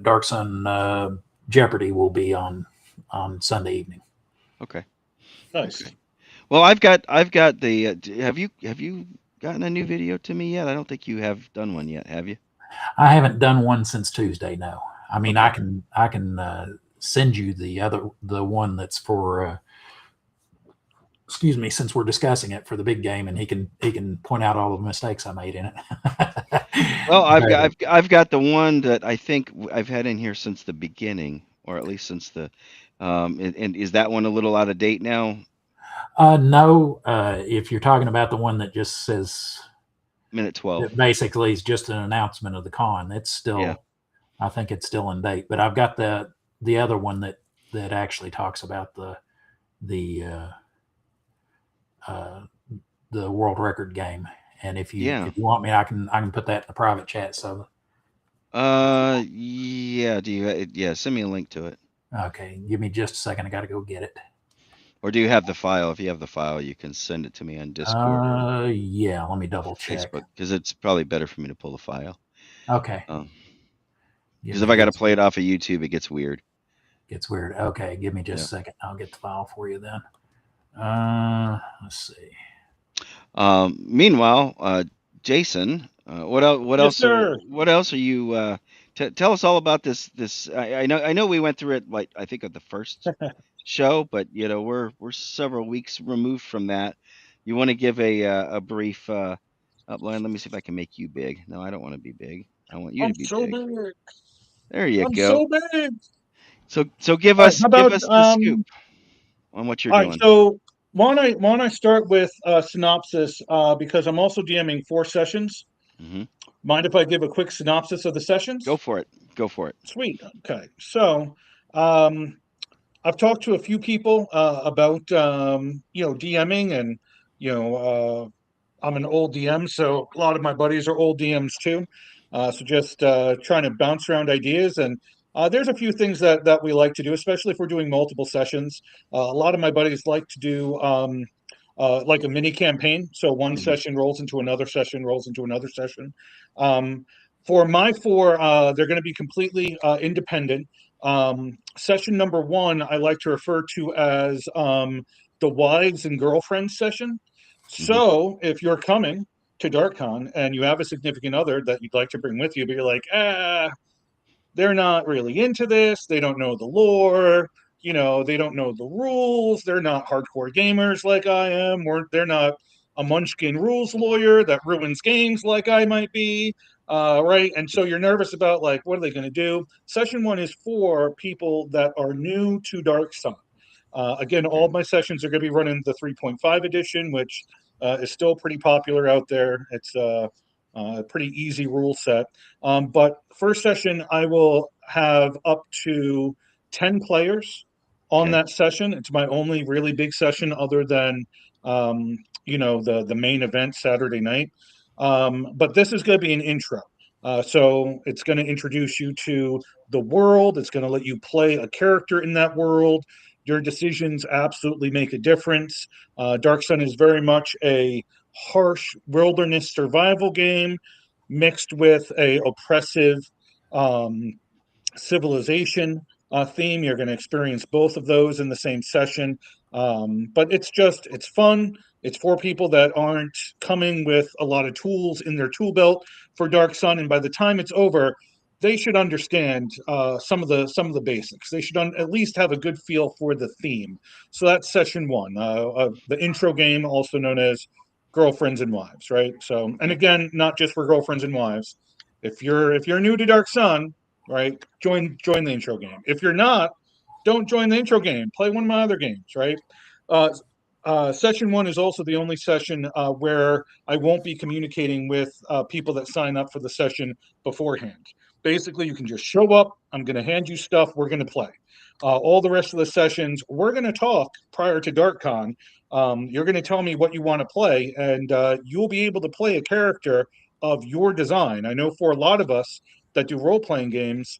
Dark Sun Jeopardy will be on Sunday evening. Okay. Nice. Okay. Well, I've got the. Have you gotten a new video to me yet? I don't think you have done one yet, have you? I haven't done one since Tuesday. No, I mean Okay. I can send you the one that's for. Excuse me, since we're discussing it for the big game, and he can point out all the mistakes I made in it. Well, I've got the one that I think I've had in here since the beginning, or at least since the. And is that one a little out of date now? No, if you're talking about the one that just says minute 12, it basically is just an announcement of the con. It's still, Yeah. I think it's still in date. But I've got the other one that actually talks about the world record game. And if you want me, I can put that in the private chat. So, yeah. Do you? Yeah. Send me a link to it. Okay, give me just a second. I got to go get it. Or do you have the file? If you have the file, you can send it to me on Discord. Yeah. Let me double check. Facebook, because it's probably better for me to pull the file. Okay. Because if I got to play it off of YouTube, it gets weird. Gets weird. Okay, give me just a second. I'll get the file for you then. Let's see. Meanwhile, Jason, what else? What else? What else are you? Tell us all about this. I know we went through it like I think at the first show, but we're several weeks removed from that. You want to give a brief outline? Let me see if I can make you big. No, I don't want to be big. I want you to be so big. big. There you I'm go. so big. So give us the scoop on what you're doing. Right, so why don't I start with a synopsis because I'm also DMing 4 sessions. Mm-hmm. Mind if I give a quick synopsis of the sessions? Go for it. Sweet. Okay. So I've talked to a few people about DMing, and I'm an old DM, so a lot of my buddies are old DMs too. So just trying to bounce around ideas, and there's a few things that we like to do, especially if we're doing multiple sessions. A lot of my buddies like to do like a mini campaign. So one session rolls into another session, rolls into another session. For my 4, they're going to be completely independent. Session number 1, I like to refer to as the wives and girlfriends session. So if you're coming to DarkCon and you have a significant other that you'd like to bring with you, but you're like, they're not really into this. They don't know the lore. They don't know the rules. They're not hardcore gamers like I am, or they're not a Munchkin rules lawyer that ruins games like I might be. Right. And so you're nervous about like, what are they going to do? Session 1 is for people that are new to Dark Sun. Again, all of my sessions are going to be running the 3.5 edition, which is still pretty popular out there. It's a pretty easy rule set. But first session, I will have up to 10 players on that session. It's my only really big session other than, the main event Saturday night. But this is going to be an intro. So it's going to introduce you to the world. It's going to let you play a character in that world. Your decisions absolutely make a difference. Dark Sun is very much a harsh wilderness survival game mixed with a oppressive civilization theme. You're going to experience both of those in the same session. But it's fun. It's for people that aren't coming with a lot of tools in their tool belt for Dark Sun. And by the time it's over, they should understand some of the basics. They should at least have a good feel for the theme. So that's session 1, the intro game, also known as Girlfriends and Wives, right? So, and again, not just for girlfriends and wives. If you're new to Dark Sun, right, join the intro game. If you're not, don't join the intro game. Play one of my other games, right? Session 1 is also the only session where I won't be communicating with people that sign up for the session beforehand. Basically, you can just show up. I'm going to hand you stuff. We're going to play. All the rest of the sessions, we're going to talk prior to DarkCon. You're going to tell me what you want to play, and you'll be able to play a character of your design. I know for a lot of us that do role-playing games,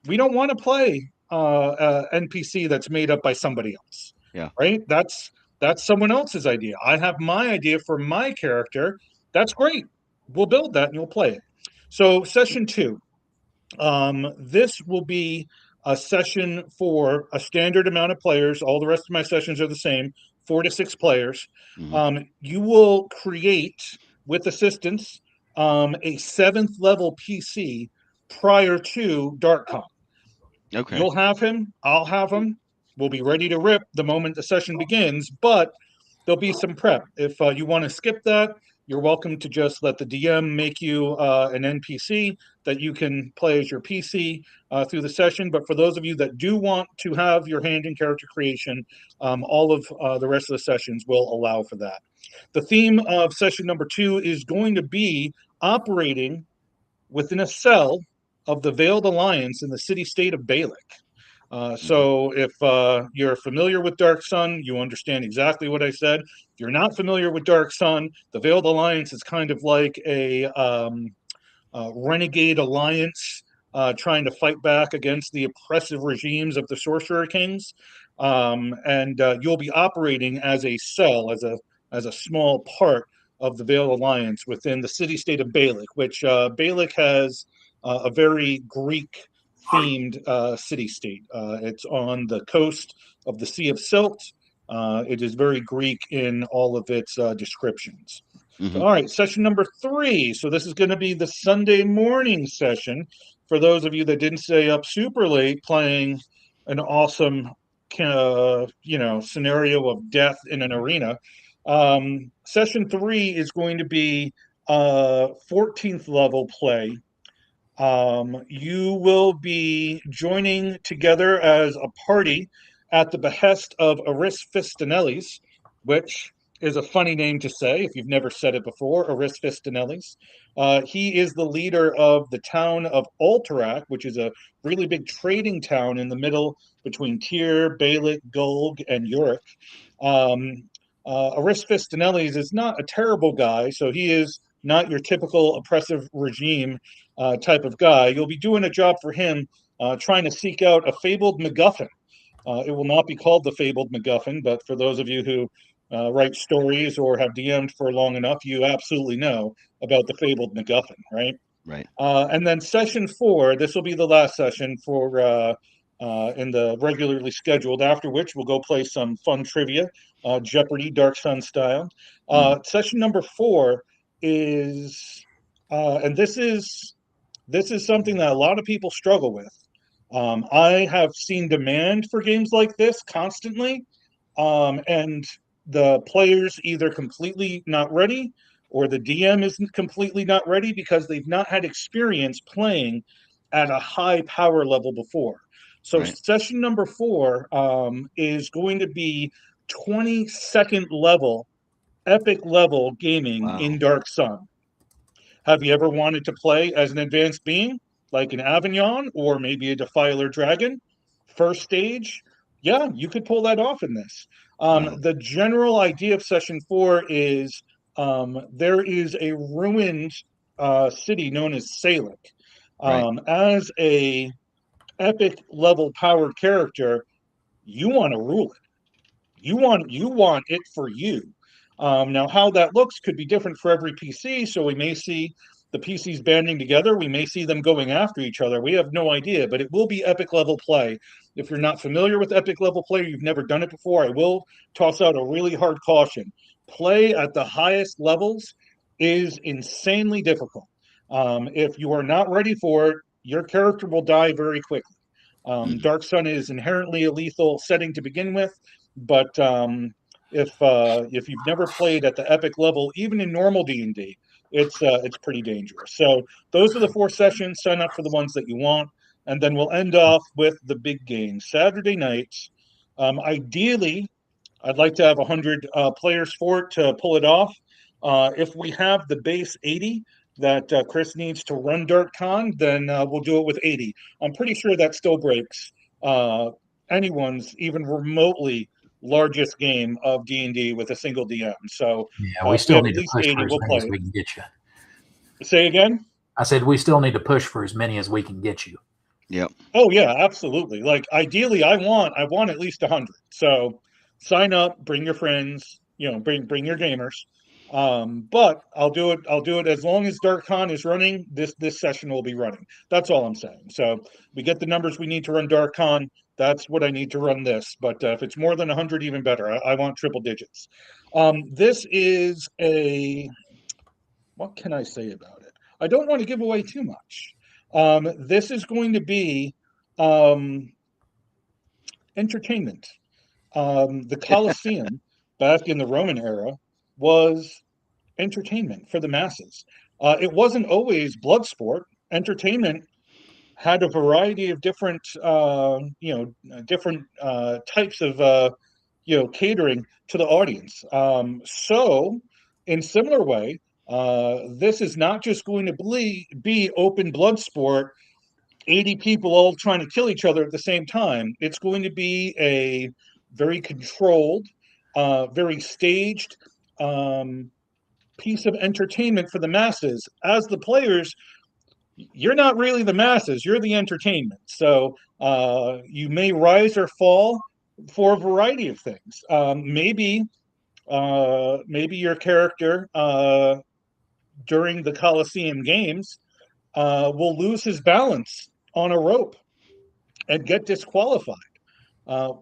we don't want to play NPC that's made up by somebody else. Yeah. Right? That's someone else's idea. I have my idea for my character. That's great. We'll build that and you'll play it. So session 2. This will be a session for a standard amount of players. All the rest of my sessions are the same, 4 to 6 players. Mhm. You will create, with assistance, a 7th level PC prior to DarkCon. Okay. You'll have him. I'll have him. We'll be ready to rip the moment the session begins, but there'll be some prep. If you want to skip that, you're welcome to just let the DM make you an NPC that you can play as your PC through the session. But for those of you that do want to have your hand in character creation, all of the rest of the sessions will allow for that. The theme of session number 2 is going to be operating within a cell of the Veiled Alliance in the city-state of Balik. So if you're familiar with Dark Sun, you understand exactly what I said. If you're not familiar with Dark Sun, the Veiled Alliance is kind of like a renegade alliance trying to fight back against the oppressive regimes of the Sorcerer Kings. And you'll be operating as a cell, as a small part of the Veiled Alliance within the city-state of Balik, which Balik has a very Greek themed city-state. It's on the coast of the Sea of Silt. It is very Greek in all of its descriptions. So, Mhm. all right, session number 3. So this is going to be the Sunday morning session for those of you that didn't stay up super late playing an awesome, scenario of death in an arena. Session 3 is going to be 14th level play. You will be joining together as a party at the behest of Aris Fistinellis, which is a funny name to say if you've never said it before, Aris Fistinellis. He is the leader of the town of Alterac, which is a really big trading town in the middle between Tyr, Balik, Gulg, and Yorick. Aris Fistinellis is not a terrible guy, so he is not your typical oppressive regime type of guy. You'll be doing a job for him trying to seek out a fabled MacGuffin. It will not be called the fabled MacGuffin, but for those of you who write stories or have DM'd for long enough, you absolutely know about the fabled MacGuffin, right? Right. And then session 4, this will be the last session for in the regularly scheduled, after which we'll go play some fun trivia, Jeopardy, Dark Sun style. Session number 4 is, and this is something that a lot of people struggle with. I have seen demand for games like this constantly, and the players either completely not ready or the DM is completely not ready because they've not had experience playing at a high power level before. So Right. session number 4 is going to be 22nd level, epic level gaming in Wow. Dark Sun. Have you ever wanted to play as an advanced being, like an Avignon or maybe a Defiler Dragon? First stage? Yeah, you could pull that off in this. Wow. The general idea of session 4 is there is a ruined city known as Salic. Right. As a epic level powered character, you want to rule it. You want it for you. Now, how that looks could be different for every PC. So we may see the PCs banding together. We may see them going after each other. We have no idea, but it will be epic level play. If you're not familiar with epic level play, you've never done it before, I will toss out a really hard caution. Play at the highest levels is insanely difficult. If you are not ready for it, your character will die very quickly. Mhm. Dark Sun is inherently a lethal setting to begin with, but if you've never played at the epic level, even in normal D&D, it's pretty dangerous. So those are the 4 sessions. Sign up for the ones that you want, and then we'll end off with the big game Saturday nights. Ideally, I'd like to have 100 players for it to pull it off. If we have the base 80 that Chris needs to run DarkCon, then we'll do it with 80. I'm pretty sure that still breaks anyone's even remotely largest game of D&D with a single DM. So Yeah, we if we still have need at to least push 80, for as we'll many play as it. we can get you. Say again? I said we still need to push for as many as we can get you. Yep. Oh yeah, absolutely. Like ideally, I want at least 100. So sign up, bring your friends, bring your gamers. But I'll do it. I'll do it as long as DarkCon is running. This session will be running. That's all I'm saying. So we get the numbers we need to run DarkCon. That's what I need to run this. But if it's more than 100, even better. I want triple digits. This is a what can I say about it? I don't want to give away too much. This is going to be um, entertainment. The Colosseum back in the Roman era was entertainment for the masses. It wasn't always blood sport. Entertainment had a variety of different, different types of, catering to the audience. So, in similar way, this is not just going to be open blood sport 80 people all trying to kill each other at the same time. It's going to be a very controlled, very staged um, piece of entertainment for the masses. As the players, you're not really the masses, you're the entertainment. So you may rise or fall for a variety of things. Maybe your character during the Colosseum Games will lose his balance on a rope and get disqualified.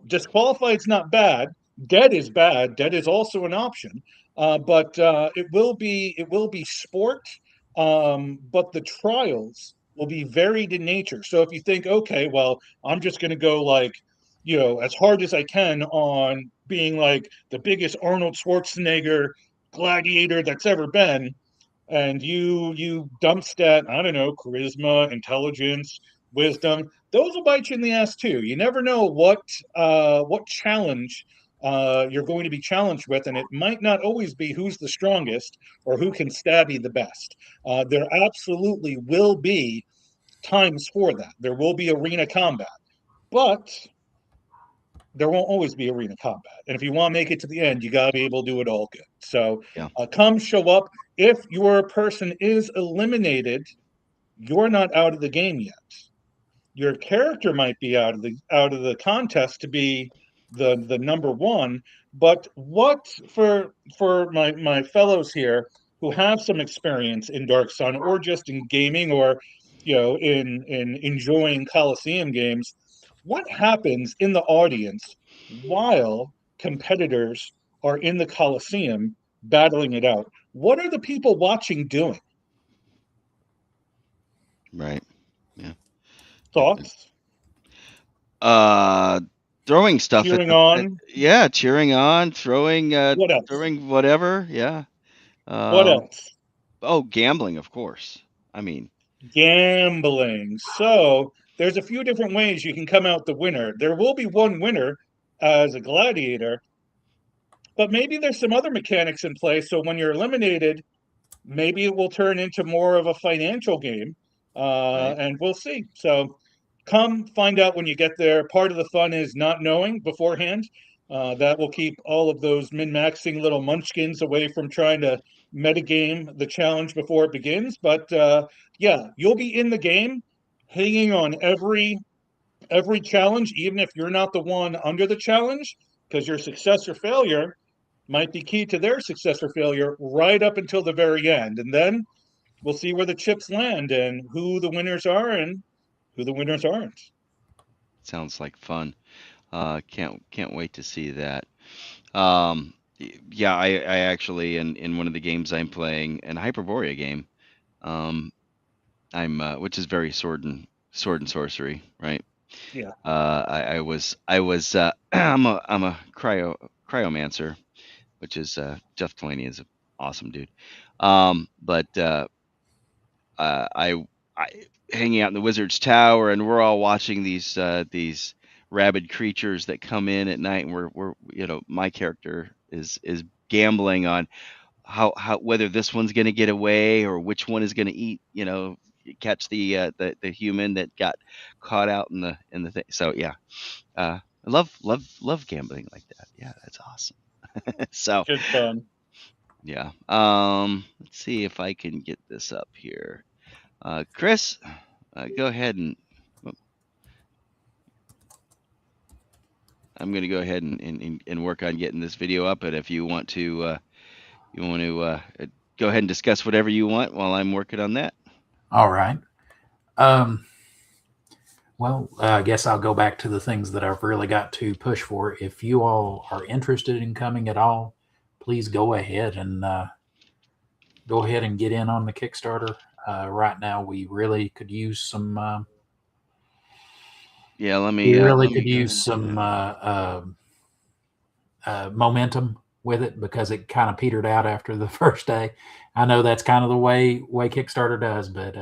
Disqualified's not bad. Dead is bad. Dead is also an option, but it will be sport. But the trials will be varied in nature. So if you think, okay, well, I'm just going to go like, as hard as I can on being like the biggest Arnold Schwarzenegger gladiator that's ever been, and you dump stat, I don't know, charisma, intelligence, wisdom, those will bite you in the ass too. You never know what challenge you're going to be challenged with, and it might not always be who's the strongest or who can stab you the best. There absolutely will be times for that. There will be arena combat, but there won't always be arena combat. And if you want to make it to the end, you got to be able to do it all good. So Yeah. come show up. If your person is eliminated, you're not out of the game yet. Your character might be out of the contest to be the number one. But what for my fellows here who have some experience in Dark Sun or just in gaming or in enjoying Coliseum games, what happens in the audience while competitors are in the Coliseum battling it out? What are the people watching doing? Right. Yeah. Thoughts? Uh, Throwing stuff Cheering on? yeah, cheering on, What else? throwing whatever. Yeah. What Um, else? oh, gambling, of course. I mean, Gambling. So there's a few different ways you can come out the winner. There will be one winner as a gladiator, but maybe there's some other mechanics in play. So when you're eliminated, maybe it will turn into more of a financial game, right. and we'll see. So come find out when you get there. Part of the fun is not knowing beforehand. That will keep all of those min-maxing little munchkins away from trying to metagame the challenge before it begins. But yeah, you'll be in the game, hanging on every challenge, even if you're not the one under the challenge, because your success or failure might be key to their success or failure right up until the very end. And then we'll see where the chips land and who the winners are and who the winners aren't. Sounds like fun. Can't wait to see that. Yeah, I actually in one of the games I'm playing, an Hyperborea game, um, I'm which is very sword and sorcery, right? Yeah. I was I'm a cryomancer, which is Jeff Delaney is an awesome dude. But I hanging out in the wizard's tower, and we're all watching these rabid creatures that come in at night, and we're my character is gambling on how whether this one's going to get away or which one is going to eat, catch the human that got caught out in the thing. So yeah, I love gambling like that. Yeah, that's awesome. So Just fun. yeah, let's see if I can get this up here. Chris, go ahead and I'm going to go ahead and work on getting this video up. And if you want to go ahead and discuss whatever you want while I'm working on that. All right. Well, I guess I'll go back to the things that I've really got to push for. If you all are interested in coming at all, please go ahead and get in on the Kickstarter. Right now, we really could use some. Yeah, let we me. really let could me go use ahead and some momentum with it because it kind of petered out after the first day. I know that's kind of the way Kickstarter does, but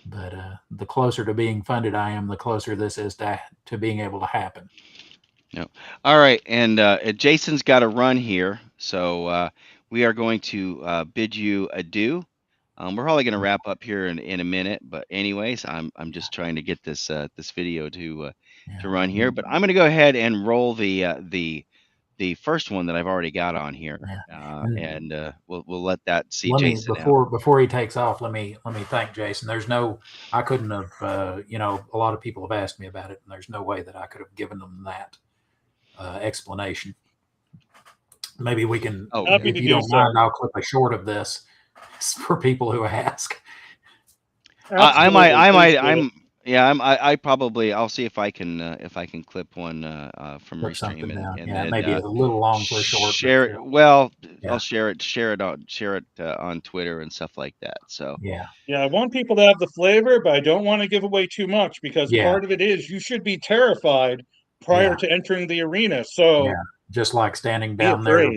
the closer to being funded I am, the closer this is to being able to happen. No. All right, and Jason's got to run here, so we are going to bid you adieu. We're probably going to wrap up here in a minute, but anyways, I'm just trying to get this video to run here. But I'm going to go ahead and roll the first one that I've already got on here, and we'll let that see Jason out. Before he takes off, let me thank Jason. I couldn't have, a lot of people have asked me about it, and there's no way that I could have given them that explanation. Maybe we can, if you don't mind, I'll clip a short of this for people who ask. I probably I'll see if I can clip one from Restream and then, maybe a little long for a short. Share it. Well, yeah. I'll share it on Twitter and stuff like that. So yeah, I want people to have the flavor, but I don't want to give away too much because part of it is you should be terrified prior to entering the arena. So just like standing down there.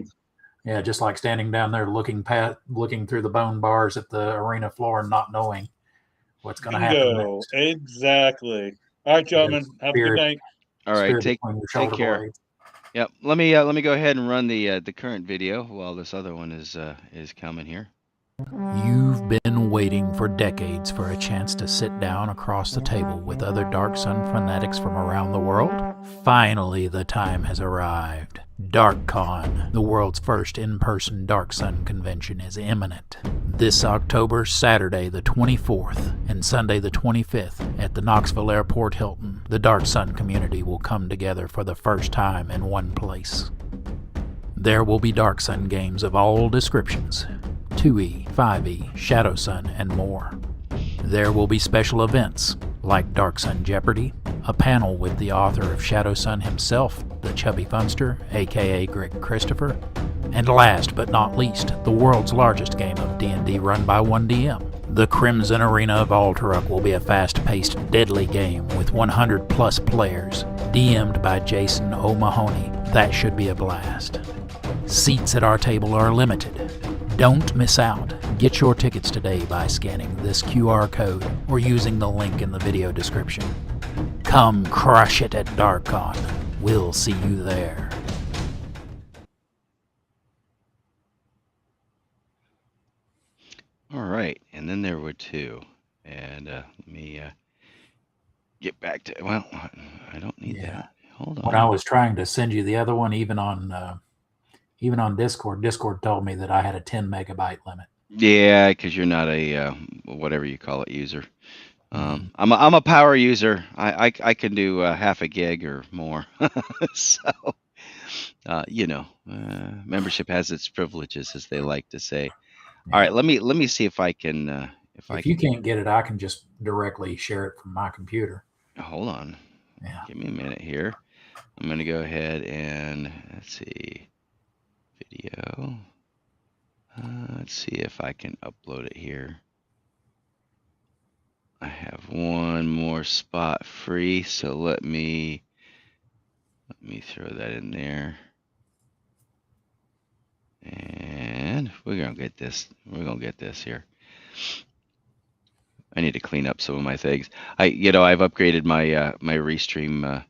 Yeah, just like standing down there looking through the bone bars at the arena floor and not knowing what's going to happen next. Exactly. All right, gentlemen. Have a good night. All right, take care. Blades. Yep. Let me go ahead and run the current video while this other one is coming here. You've been waiting for decades for a chance to sit down across the table with other Dark Sun fanatics from around the world. Finally, the time has arrived. DarkCon, the world's first in-person Dark Sun convention, is imminent. This October, Saturday the 24th and Sunday the 25th at the Knoxville Airport Hilton, the Dark Sun community will come together for the first time in one place. There will be Dark Sun games of all descriptions, 2E, 5E, Shadow Sun, and more. There will be special events like Dark Sun Jeopardy, a panel with the author of Shadow Sun himself, the Chubby Funster, aka Greg Christopher, and last but not least, the world's largest game of D&D run by one DM. The Crimson Arena of Alteruk will be a fast-paced, deadly game with 100 plus players, DM'd by Jason O'Mahony. That should be a blast. Seats at our table are limited. Don't miss out. Get your tickets today by scanning this QR code or using the link in the video description. Come crush it at DarkCon. We'll see you there. All right, and then there were two. And let me get back to, well, I don't need that. Hold on. When I was trying to send you the other one, even on Discord told me that I had a 10 megabyte limit. Yeah, because you're not a whatever you call it user. I'm a power user. I can do half a gig or more. So membership has its privileges, as they like to say. All right, let me see if I can. If you can't get it, I can just directly share it from my computer. Hold on. Yeah. Give me a minute here. I'm going to go ahead and let's see. Video. Let's see if I can upload it here. I have one more spot free, so let me throw that in there. And we're gonna get this. We're gonna get this here. I need to clean up some of my things. I've upgraded my my Restream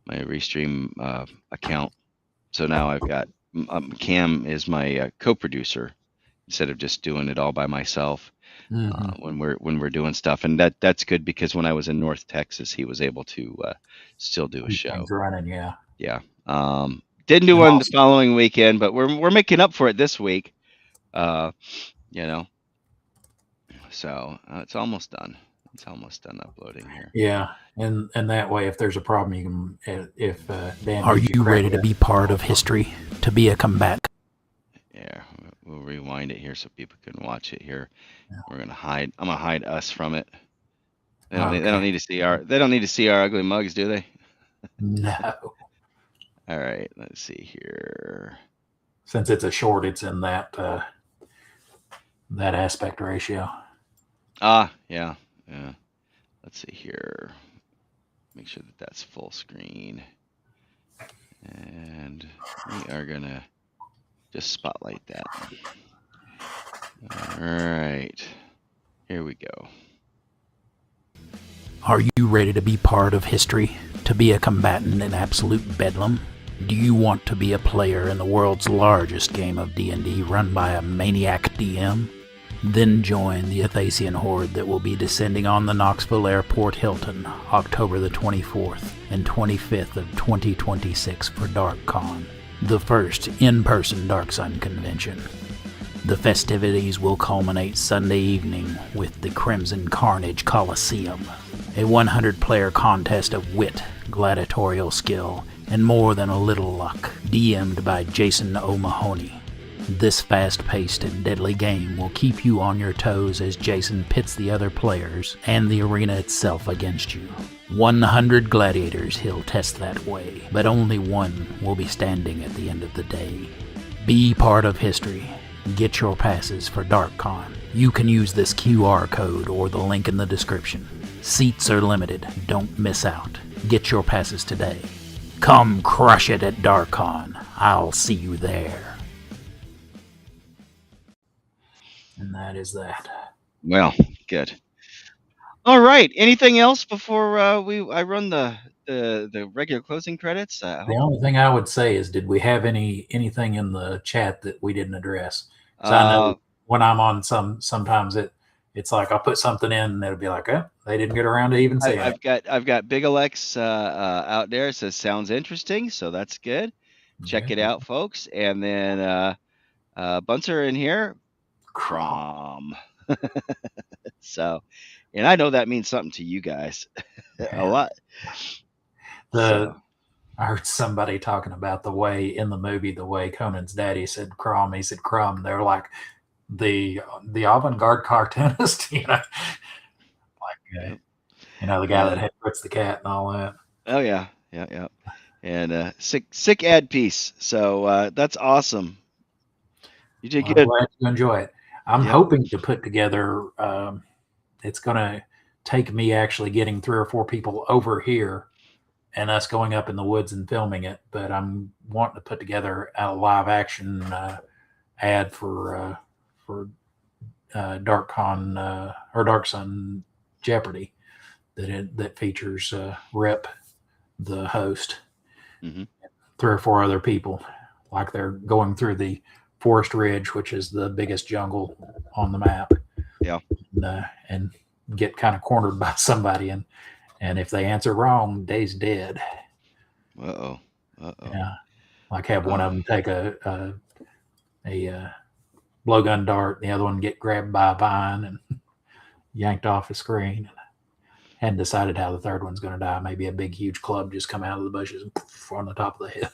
Restream account. So now I've got Cam is my co-producer instead of just doing it all by myself when we're doing stuff, and that's good because when I was in North Texas, he was able to still do a show. Things running, yeah. Yeah. Didn't do one the following weekend, but we're making up for it this week. You know. So it's almost done. It's almost done uploading here. Yeah, and that way, if there's a problem, you can. If Dan, are you ready to be part of history? To be a combatant? Yeah, we'll rewind it here so people can watch it here. Yeah. We're gonna hide. I'm gonna hide us from it. They don't need to see our. They don't need to see our ugly mugs, do they? No. All right. Let's see here. Since it's a short, it's in that that aspect ratio. Yeah. Let's see here. Make sure that that's full screen. And we are going to just spotlight that. All right. Here we go. Are you ready to be part of history? To be a combatant in absolute bedlam? Do you want to be a player in the world's largest game of D&D run by a maniac DM? Then join the Athasian horde that will be descending on the Knoxville Airport Hilton October the 24th and 25th of 2026 for DarkCon, the first in-person Dark Sun convention. The festivities will culminate Sunday evening with the Crimson Carnage Coliseum, a 100-player contest of wit, gladiatorial skill, and more than a little luck, DM'd by Jason O'Mahony. This fast-paced and deadly game will keep you on your toes as Jason pits the other players and the arena itself against you. 100 gladiators he'll test that way, but only one will be standing at the end of the day. Be part of history. Get your passes for DarkCon. You can use this QR code or the link in the description. Seats are limited. Don't miss out. Get your passes today. Come crush it at DarkCon. I'll see you there. And that is that. Well, good. All right. Anything else before I run the regular closing credits? The only thing I would say is, did we have anything in the chat that we didn't address? So I know when I'm on sometimes it's like I'll put something in and it'll be like, oh, they didn't get around to even saying it. I've got Big Alex out there. It says sounds interesting, so that's good. Check it out, folks. And then Bunser in here. Crom. So, and I know that means something to you guys a lot. I heard somebody talking about the way in the movie, the way Conan's daddy said Crom, he said Crumb. They're like the avant-garde cartoonist, you know, like the guy that puts the cat and all that. Oh yeah. And sick ad piece. So that's awesome. You did good. I'm glad you enjoy it. I'm hoping to put together, it's going to take me actually getting 3 or 4 people over here and us going up in the woods and filming it. But I'm wanting to put together a live action ad for DarkCon or Dark Sun Jeopardy that features Rip, the host, 3 or 4 other people, like they're going through the Forest Ridge, which is the biggest jungle on the map. Yeah. And get kind of cornered by somebody, and if they answer wrong, day's dead. Uh-oh. Yeah. Like have one of them take a blowgun dart, and the other one get grabbed by a vine and yanked off the screen. Hadn't decided how the third one's going to die. Maybe a big, huge club just come out of the bushes and on the top of the head.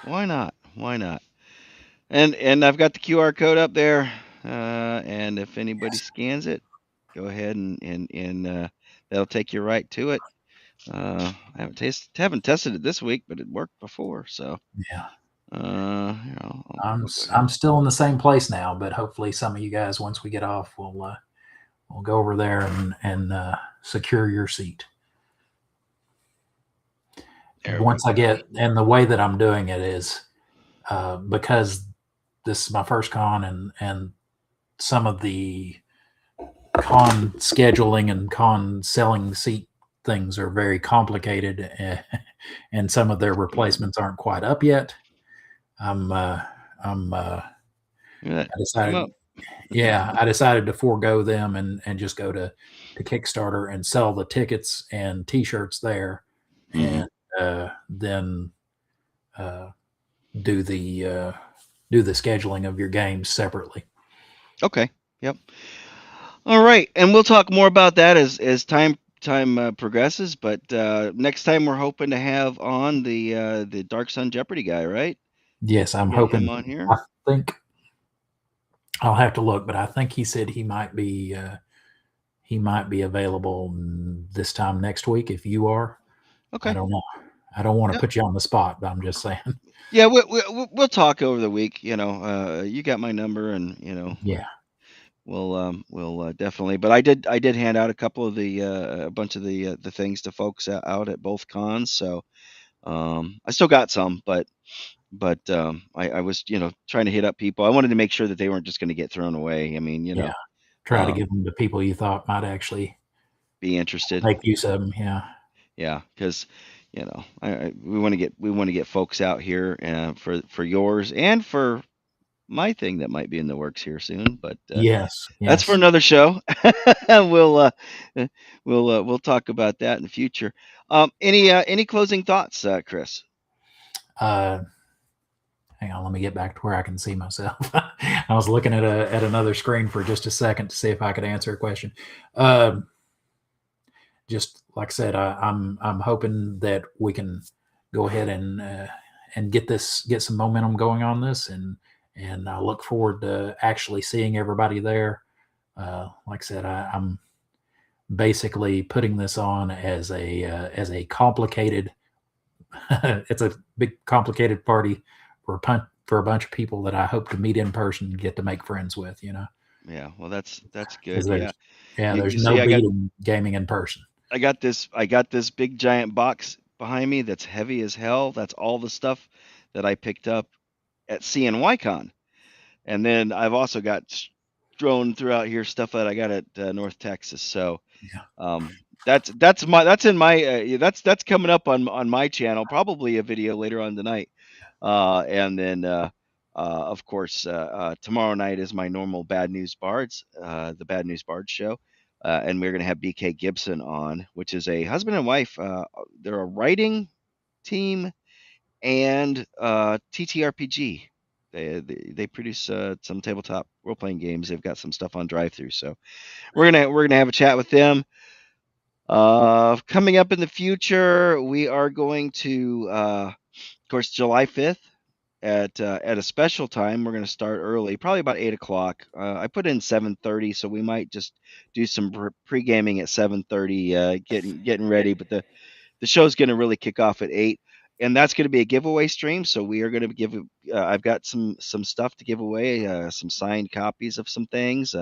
Why not? And I've got the QR code up there, and if anybody scans it, go ahead and that'll take you right to it. I haven't tested it this week, but it worked before, so yeah. I'm still in the same place now, but hopefully some of you guys, once we get off, we'll go over there and secure your seat. Once I get, and the way that I'm doing it is because this is my first con, and some of the con scheduling and con selling seat things are very complicated, and some of their replacements aren't quite up yet. I decided, I decided to forego them and just go to Kickstarter and sell the tickets and T-shirts there, and then do the scheduling of your games separately. Okay. Yep. All right, and we'll talk more about that as time progresses. But next time we're hoping to have on the Dark Sun Jeopardy guy, right? Yes, I'm Get hoping him on here. I think I'll have to look, but I think he said he might be available this time next week if you are. Okay. I don't know. I don't want to put you on the spot, but I'm just saying. Yeah, we'll talk over the week. You know, you got my number, and you know. Yeah. We'll definitely. But I did hand out a couple of a bunch of the things to folks out at both cons. So I still got some, but I was trying to hit up people. I wanted to make sure that they weren't just going to get thrown away. I mean, try to give them to people you thought might actually be interested, make use of them. Yeah, because we want to get folks out here for yours and for my thing that might be in the works here soon, but yes, that's for another show. We'll talk about that in the future. Any closing thoughts, Chris? Hang on, let me get back to where I can see myself. I was looking at another screen for just a second to see if I could answer a question. Just like I said, I'm hoping that we can go ahead and get some momentum going on this, and I look forward to actually seeing everybody there. Like I said, I'm basically putting this on as a complicated. It's a big complicated party for a bunch of people that I hope to meet in person and get to make friends with. Yeah, well, that's good. There's no beating gaming in person. I got this big giant box behind me that's heavy as hell. That's all the stuff that I picked up at CNYCon, and then I've also got strewn throughout here stuff that I got at North Texas. So that's coming up on my channel, probably a video later on tonight, and then of course tomorrow night is my normal Bad News Bards, the Bad News Bards show, and we're gonna have BK Gibson on, which is a husband and wife. They're a writing team and TTRPG. They produce some tabletop role playing games. They've got some stuff on drive-through, so we're gonna have a chat with them. Coming up in the future, we are going to, of course, July 5th at a special time. We're going to start early, probably about 8:00. I put in 7:30, so we might just do some pre-gaming at 7:30, getting ready. But the show's going to really kick off at 8. And that's going to be a giveaway stream. So we are going to give. I've got some stuff to give away. Some signed copies of some things,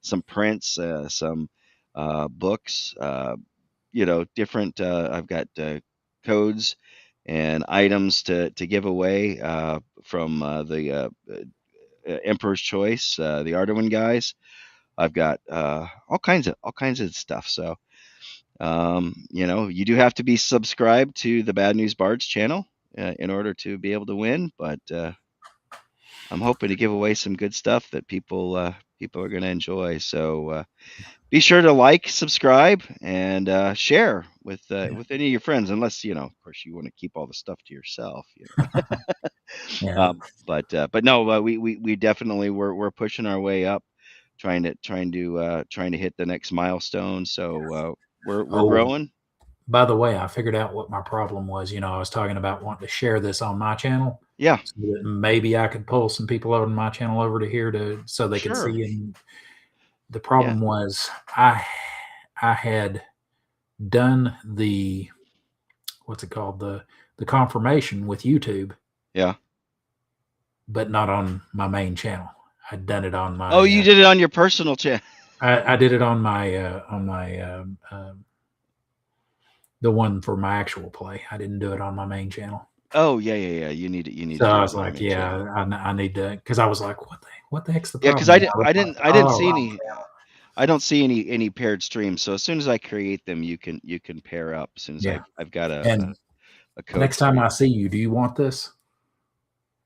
some prints, some books. Different. I've got codes and items to give away from the Emperor's Choice, the Arduin guys. I've got all kinds of stuff. So. You do have to be subscribed to the Bad News Bards channel in order to be able to win, but I'm hoping to give away some good stuff that people are going to enjoy. So be sure to like, subscribe, and share with any of your friends, unless of course, you want to keep all the stuff to yourself. But no, we definitely we're pushing our way up, trying to hit the next milestone. So. We're growing. By the way, I figured out what my problem was. I was talking about wanting to share this on my channel. Yeah. So that maybe I could pull some people over to my channel over to here so they could see. And the problem was I had done the what's it called, the confirmation with YouTube. Yeah. But not on my main channel. I'd done it on my. Oh, you did it on your personal channel. I did it on my the one for my actual play. I didn't do it on my main channel. Oh yeah. You need it. So I was like, I need to, because I was like, what the heck's the problem? Yeah, because I didn't see any. I don't see any paired streams. So as soon as I create them, you can pair up. As soon as Yeah. I've got And a code. next time I see you, do you want this?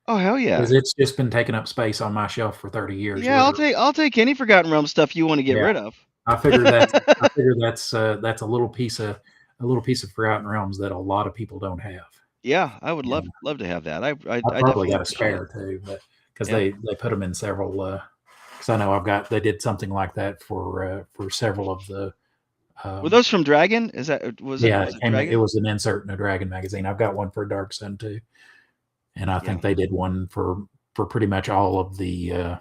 Oh hell yeah! Because it's just been taking up space on my shelf for 30 years. Yeah, literally. I'll take any Forgotten Realms stuff you want to get Yeah. rid of. I figure that's a little piece of Forgotten Realms that a lot of people don't have. Yeah, I would love to have that. I probably got a spare too, but because they put them in several. Because I know they did something like that for several of the. Were those from Dragon? Is that was it? Yeah, Was it Dragon? it was an insert in a Dragon magazine. I've got one for Dark Sun too, and I think they did one for pretty much all of the.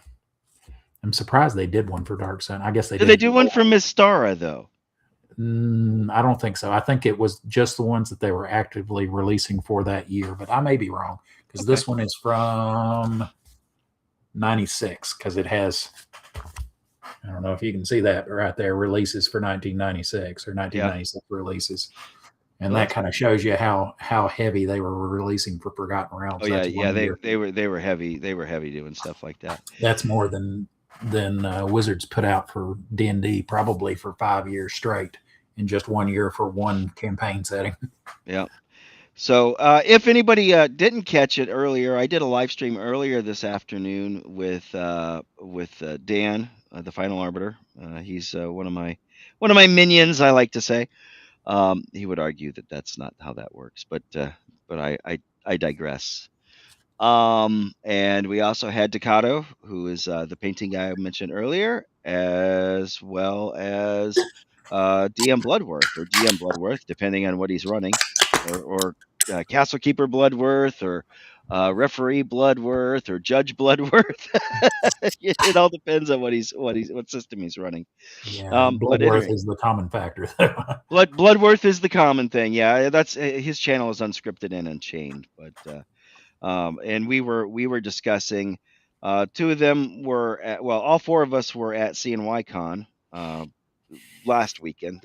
I'm surprised they did one for Dark Sun. I guess they did. Did they do one for Miss Stara though? I don't think so. I think it was just the ones that they were actively releasing for that year, but I may be wrong because this one is from 96 because it has, I don't know if you can see that right there, releases for 1996 or 1996 releases. And that kind of shows you how heavy they were releasing for Forgotten Realms. Oh yeah, they were heavy. They were heavy doing stuff like that. That's more than Wizards put out for D&D probably for 5 years straight in just 1 year for one campaign setting. Yeah. So if anybody didn't catch it earlier, I did a live stream earlier this afternoon with Dan, the Final Arbiter. He's one of my minions, I like to say. He would argue that that's not how that works, but I digress. And we also had Ducato, who is the painting guy I mentioned earlier, as well as DM Bloodworth or DM Bloodworth, depending on what he's running, or Castle Keeper Bloodworth, or Referee Bloodworth, or Judge Bloodworth. It all depends on what system he's running. Yeah, Bloodworth is the common factor. Bloodworth is the common thing. Yeah, that's his channel is Unscripted and Unchained, but. And we were discussing. Two of them were all four of us were at CNYCon last weekend.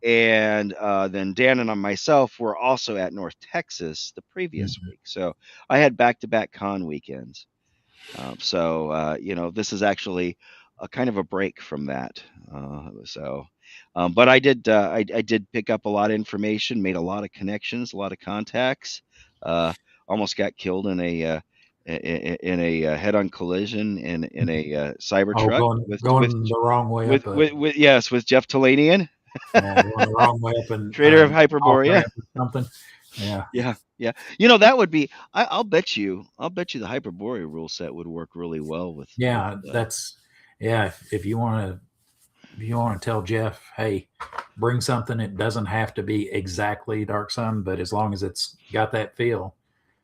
And then Dan and myself were also at North Texas the previous week. So I had back-to-back con weekends. So this is actually a kind of a break from that. But I did pick up a lot of information, made a lot of connections, a lot of contacts. Almost got killed in a head-on collision in a cyber truck going the wrong way with Jeff Talanian, going the wrong way up and creator of Hyperborea. Something. Yeah. That would be. I'll bet you the Hyperborea rule set would work really well with. Yeah, if you want to tell Jeff, hey, bring something. It doesn't have to be exactly Dark Sun, but as long as it's got that feel.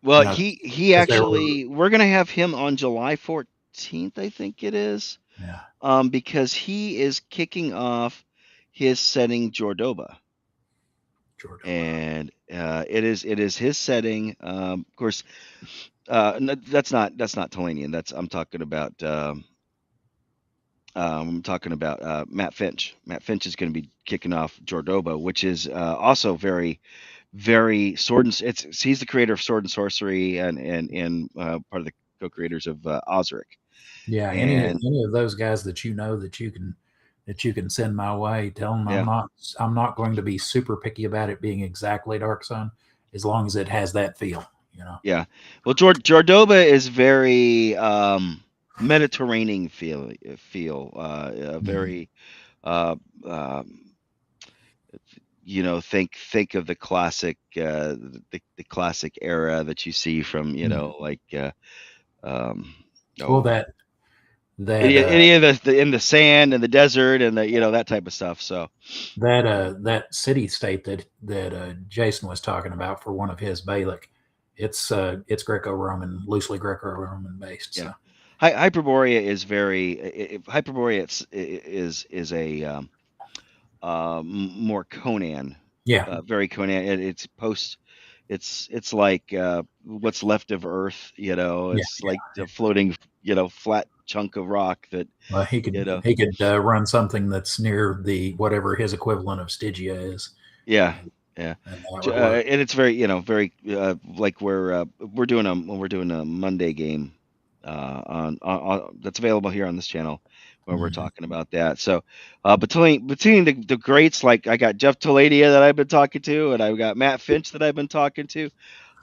Well, he actually, we're going to have him on July 14th, I think it is. Yeah. Because he is kicking off his setting Jordoba. And it is his setting. Of course, that's not Talanian. I'm talking about Matt Finch. Matt Finch is going to be kicking off Jordoba, which is also very, very he's the creator of Sword and Sorcery and part of the co-creators of Osric. Yeah, any of those guys that you know that you can send my way, tell them I'm not going to be super picky about it being exactly Dark Sun, as long as it has that feel. Yeah. Well, Jordoba is very Mediterranean feel, very think of the classic the classic era that you see from any of the in the sand and the desert and the that type of stuff. So that city state that Jason was talking about for one of his Balik, it's Greco-Roman, loosely Greco-Roman based. Yeah. So. Hyperborea is very Hyperborea is a more Conan. Yeah. Very Conan. It's like what's left of Earth. It's like a floating flat chunk of rock that he could run something that's near the whatever his equivalent of Stygia is. Yeah. And it's very very like we're doing a Monday game on that's available here on this channel. when we're talking about that. So between the greats, like I got Jeff Taladia that I've been talking to, and I've got Matt Finch that I've been talking to.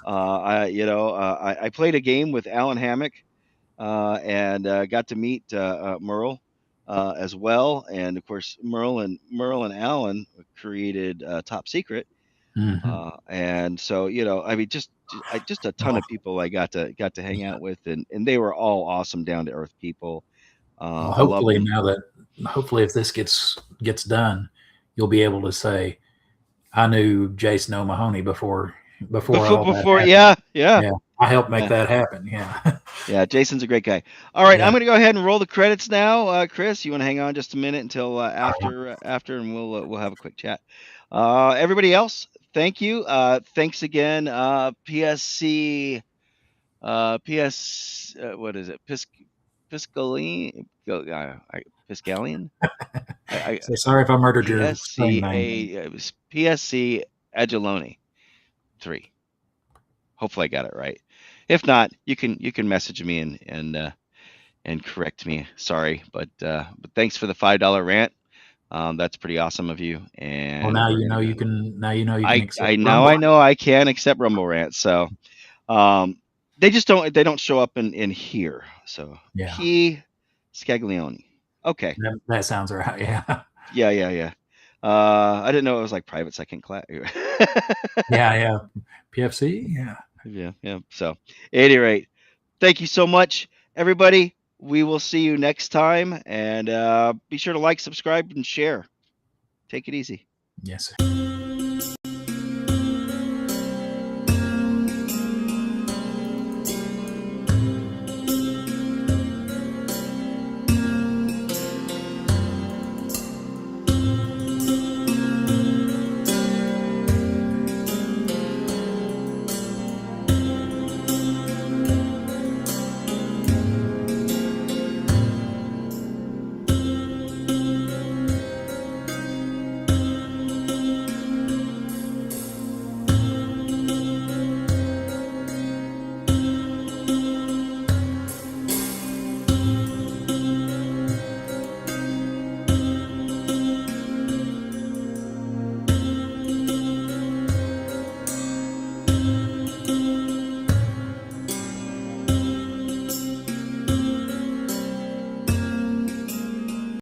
I played a game with Alan Hammock, and got to meet Merle as well. And of course, Merle and Alan created Top Secret. And so, I mean, just a ton of people I got to hang out with, and they were all awesome, down to earth people. Well, I love hopefully them. now that if this gets done, you'll be able to say, I knew Jason O'Mahony before all that happened. Yeah. I helped make that happen. Yeah. Yeah, Jason's a great guy. All right, Yeah. I'm going to go ahead and roll the credits now. Chris, you want to hang on just a minute until after, and we'll have a quick chat. Everybody else, thank you. Thanks again. PSC. What is it? Piscalian. Piscalian. So sorry if I murdered your PSC. name. It was PSC Agiloni 3. Hopefully I got it right. If not, you can message me and correct me. Sorry, but thanks for the $5 rant. That's pretty awesome of you. And Well, now you know you can. Now you know you can accept. I know I can accept Rumble rants. So they just don't show up in here. So Yeah. P. Scaglione. Okay. That sounds right. Yeah. Yeah. I didn't know it was like private second class. Yeah. PFC. Yeah. So, at any rate, thank you so much, everybody. We will see you next time, and be sure to like, subscribe, and share. Take it easy. Yes, sir.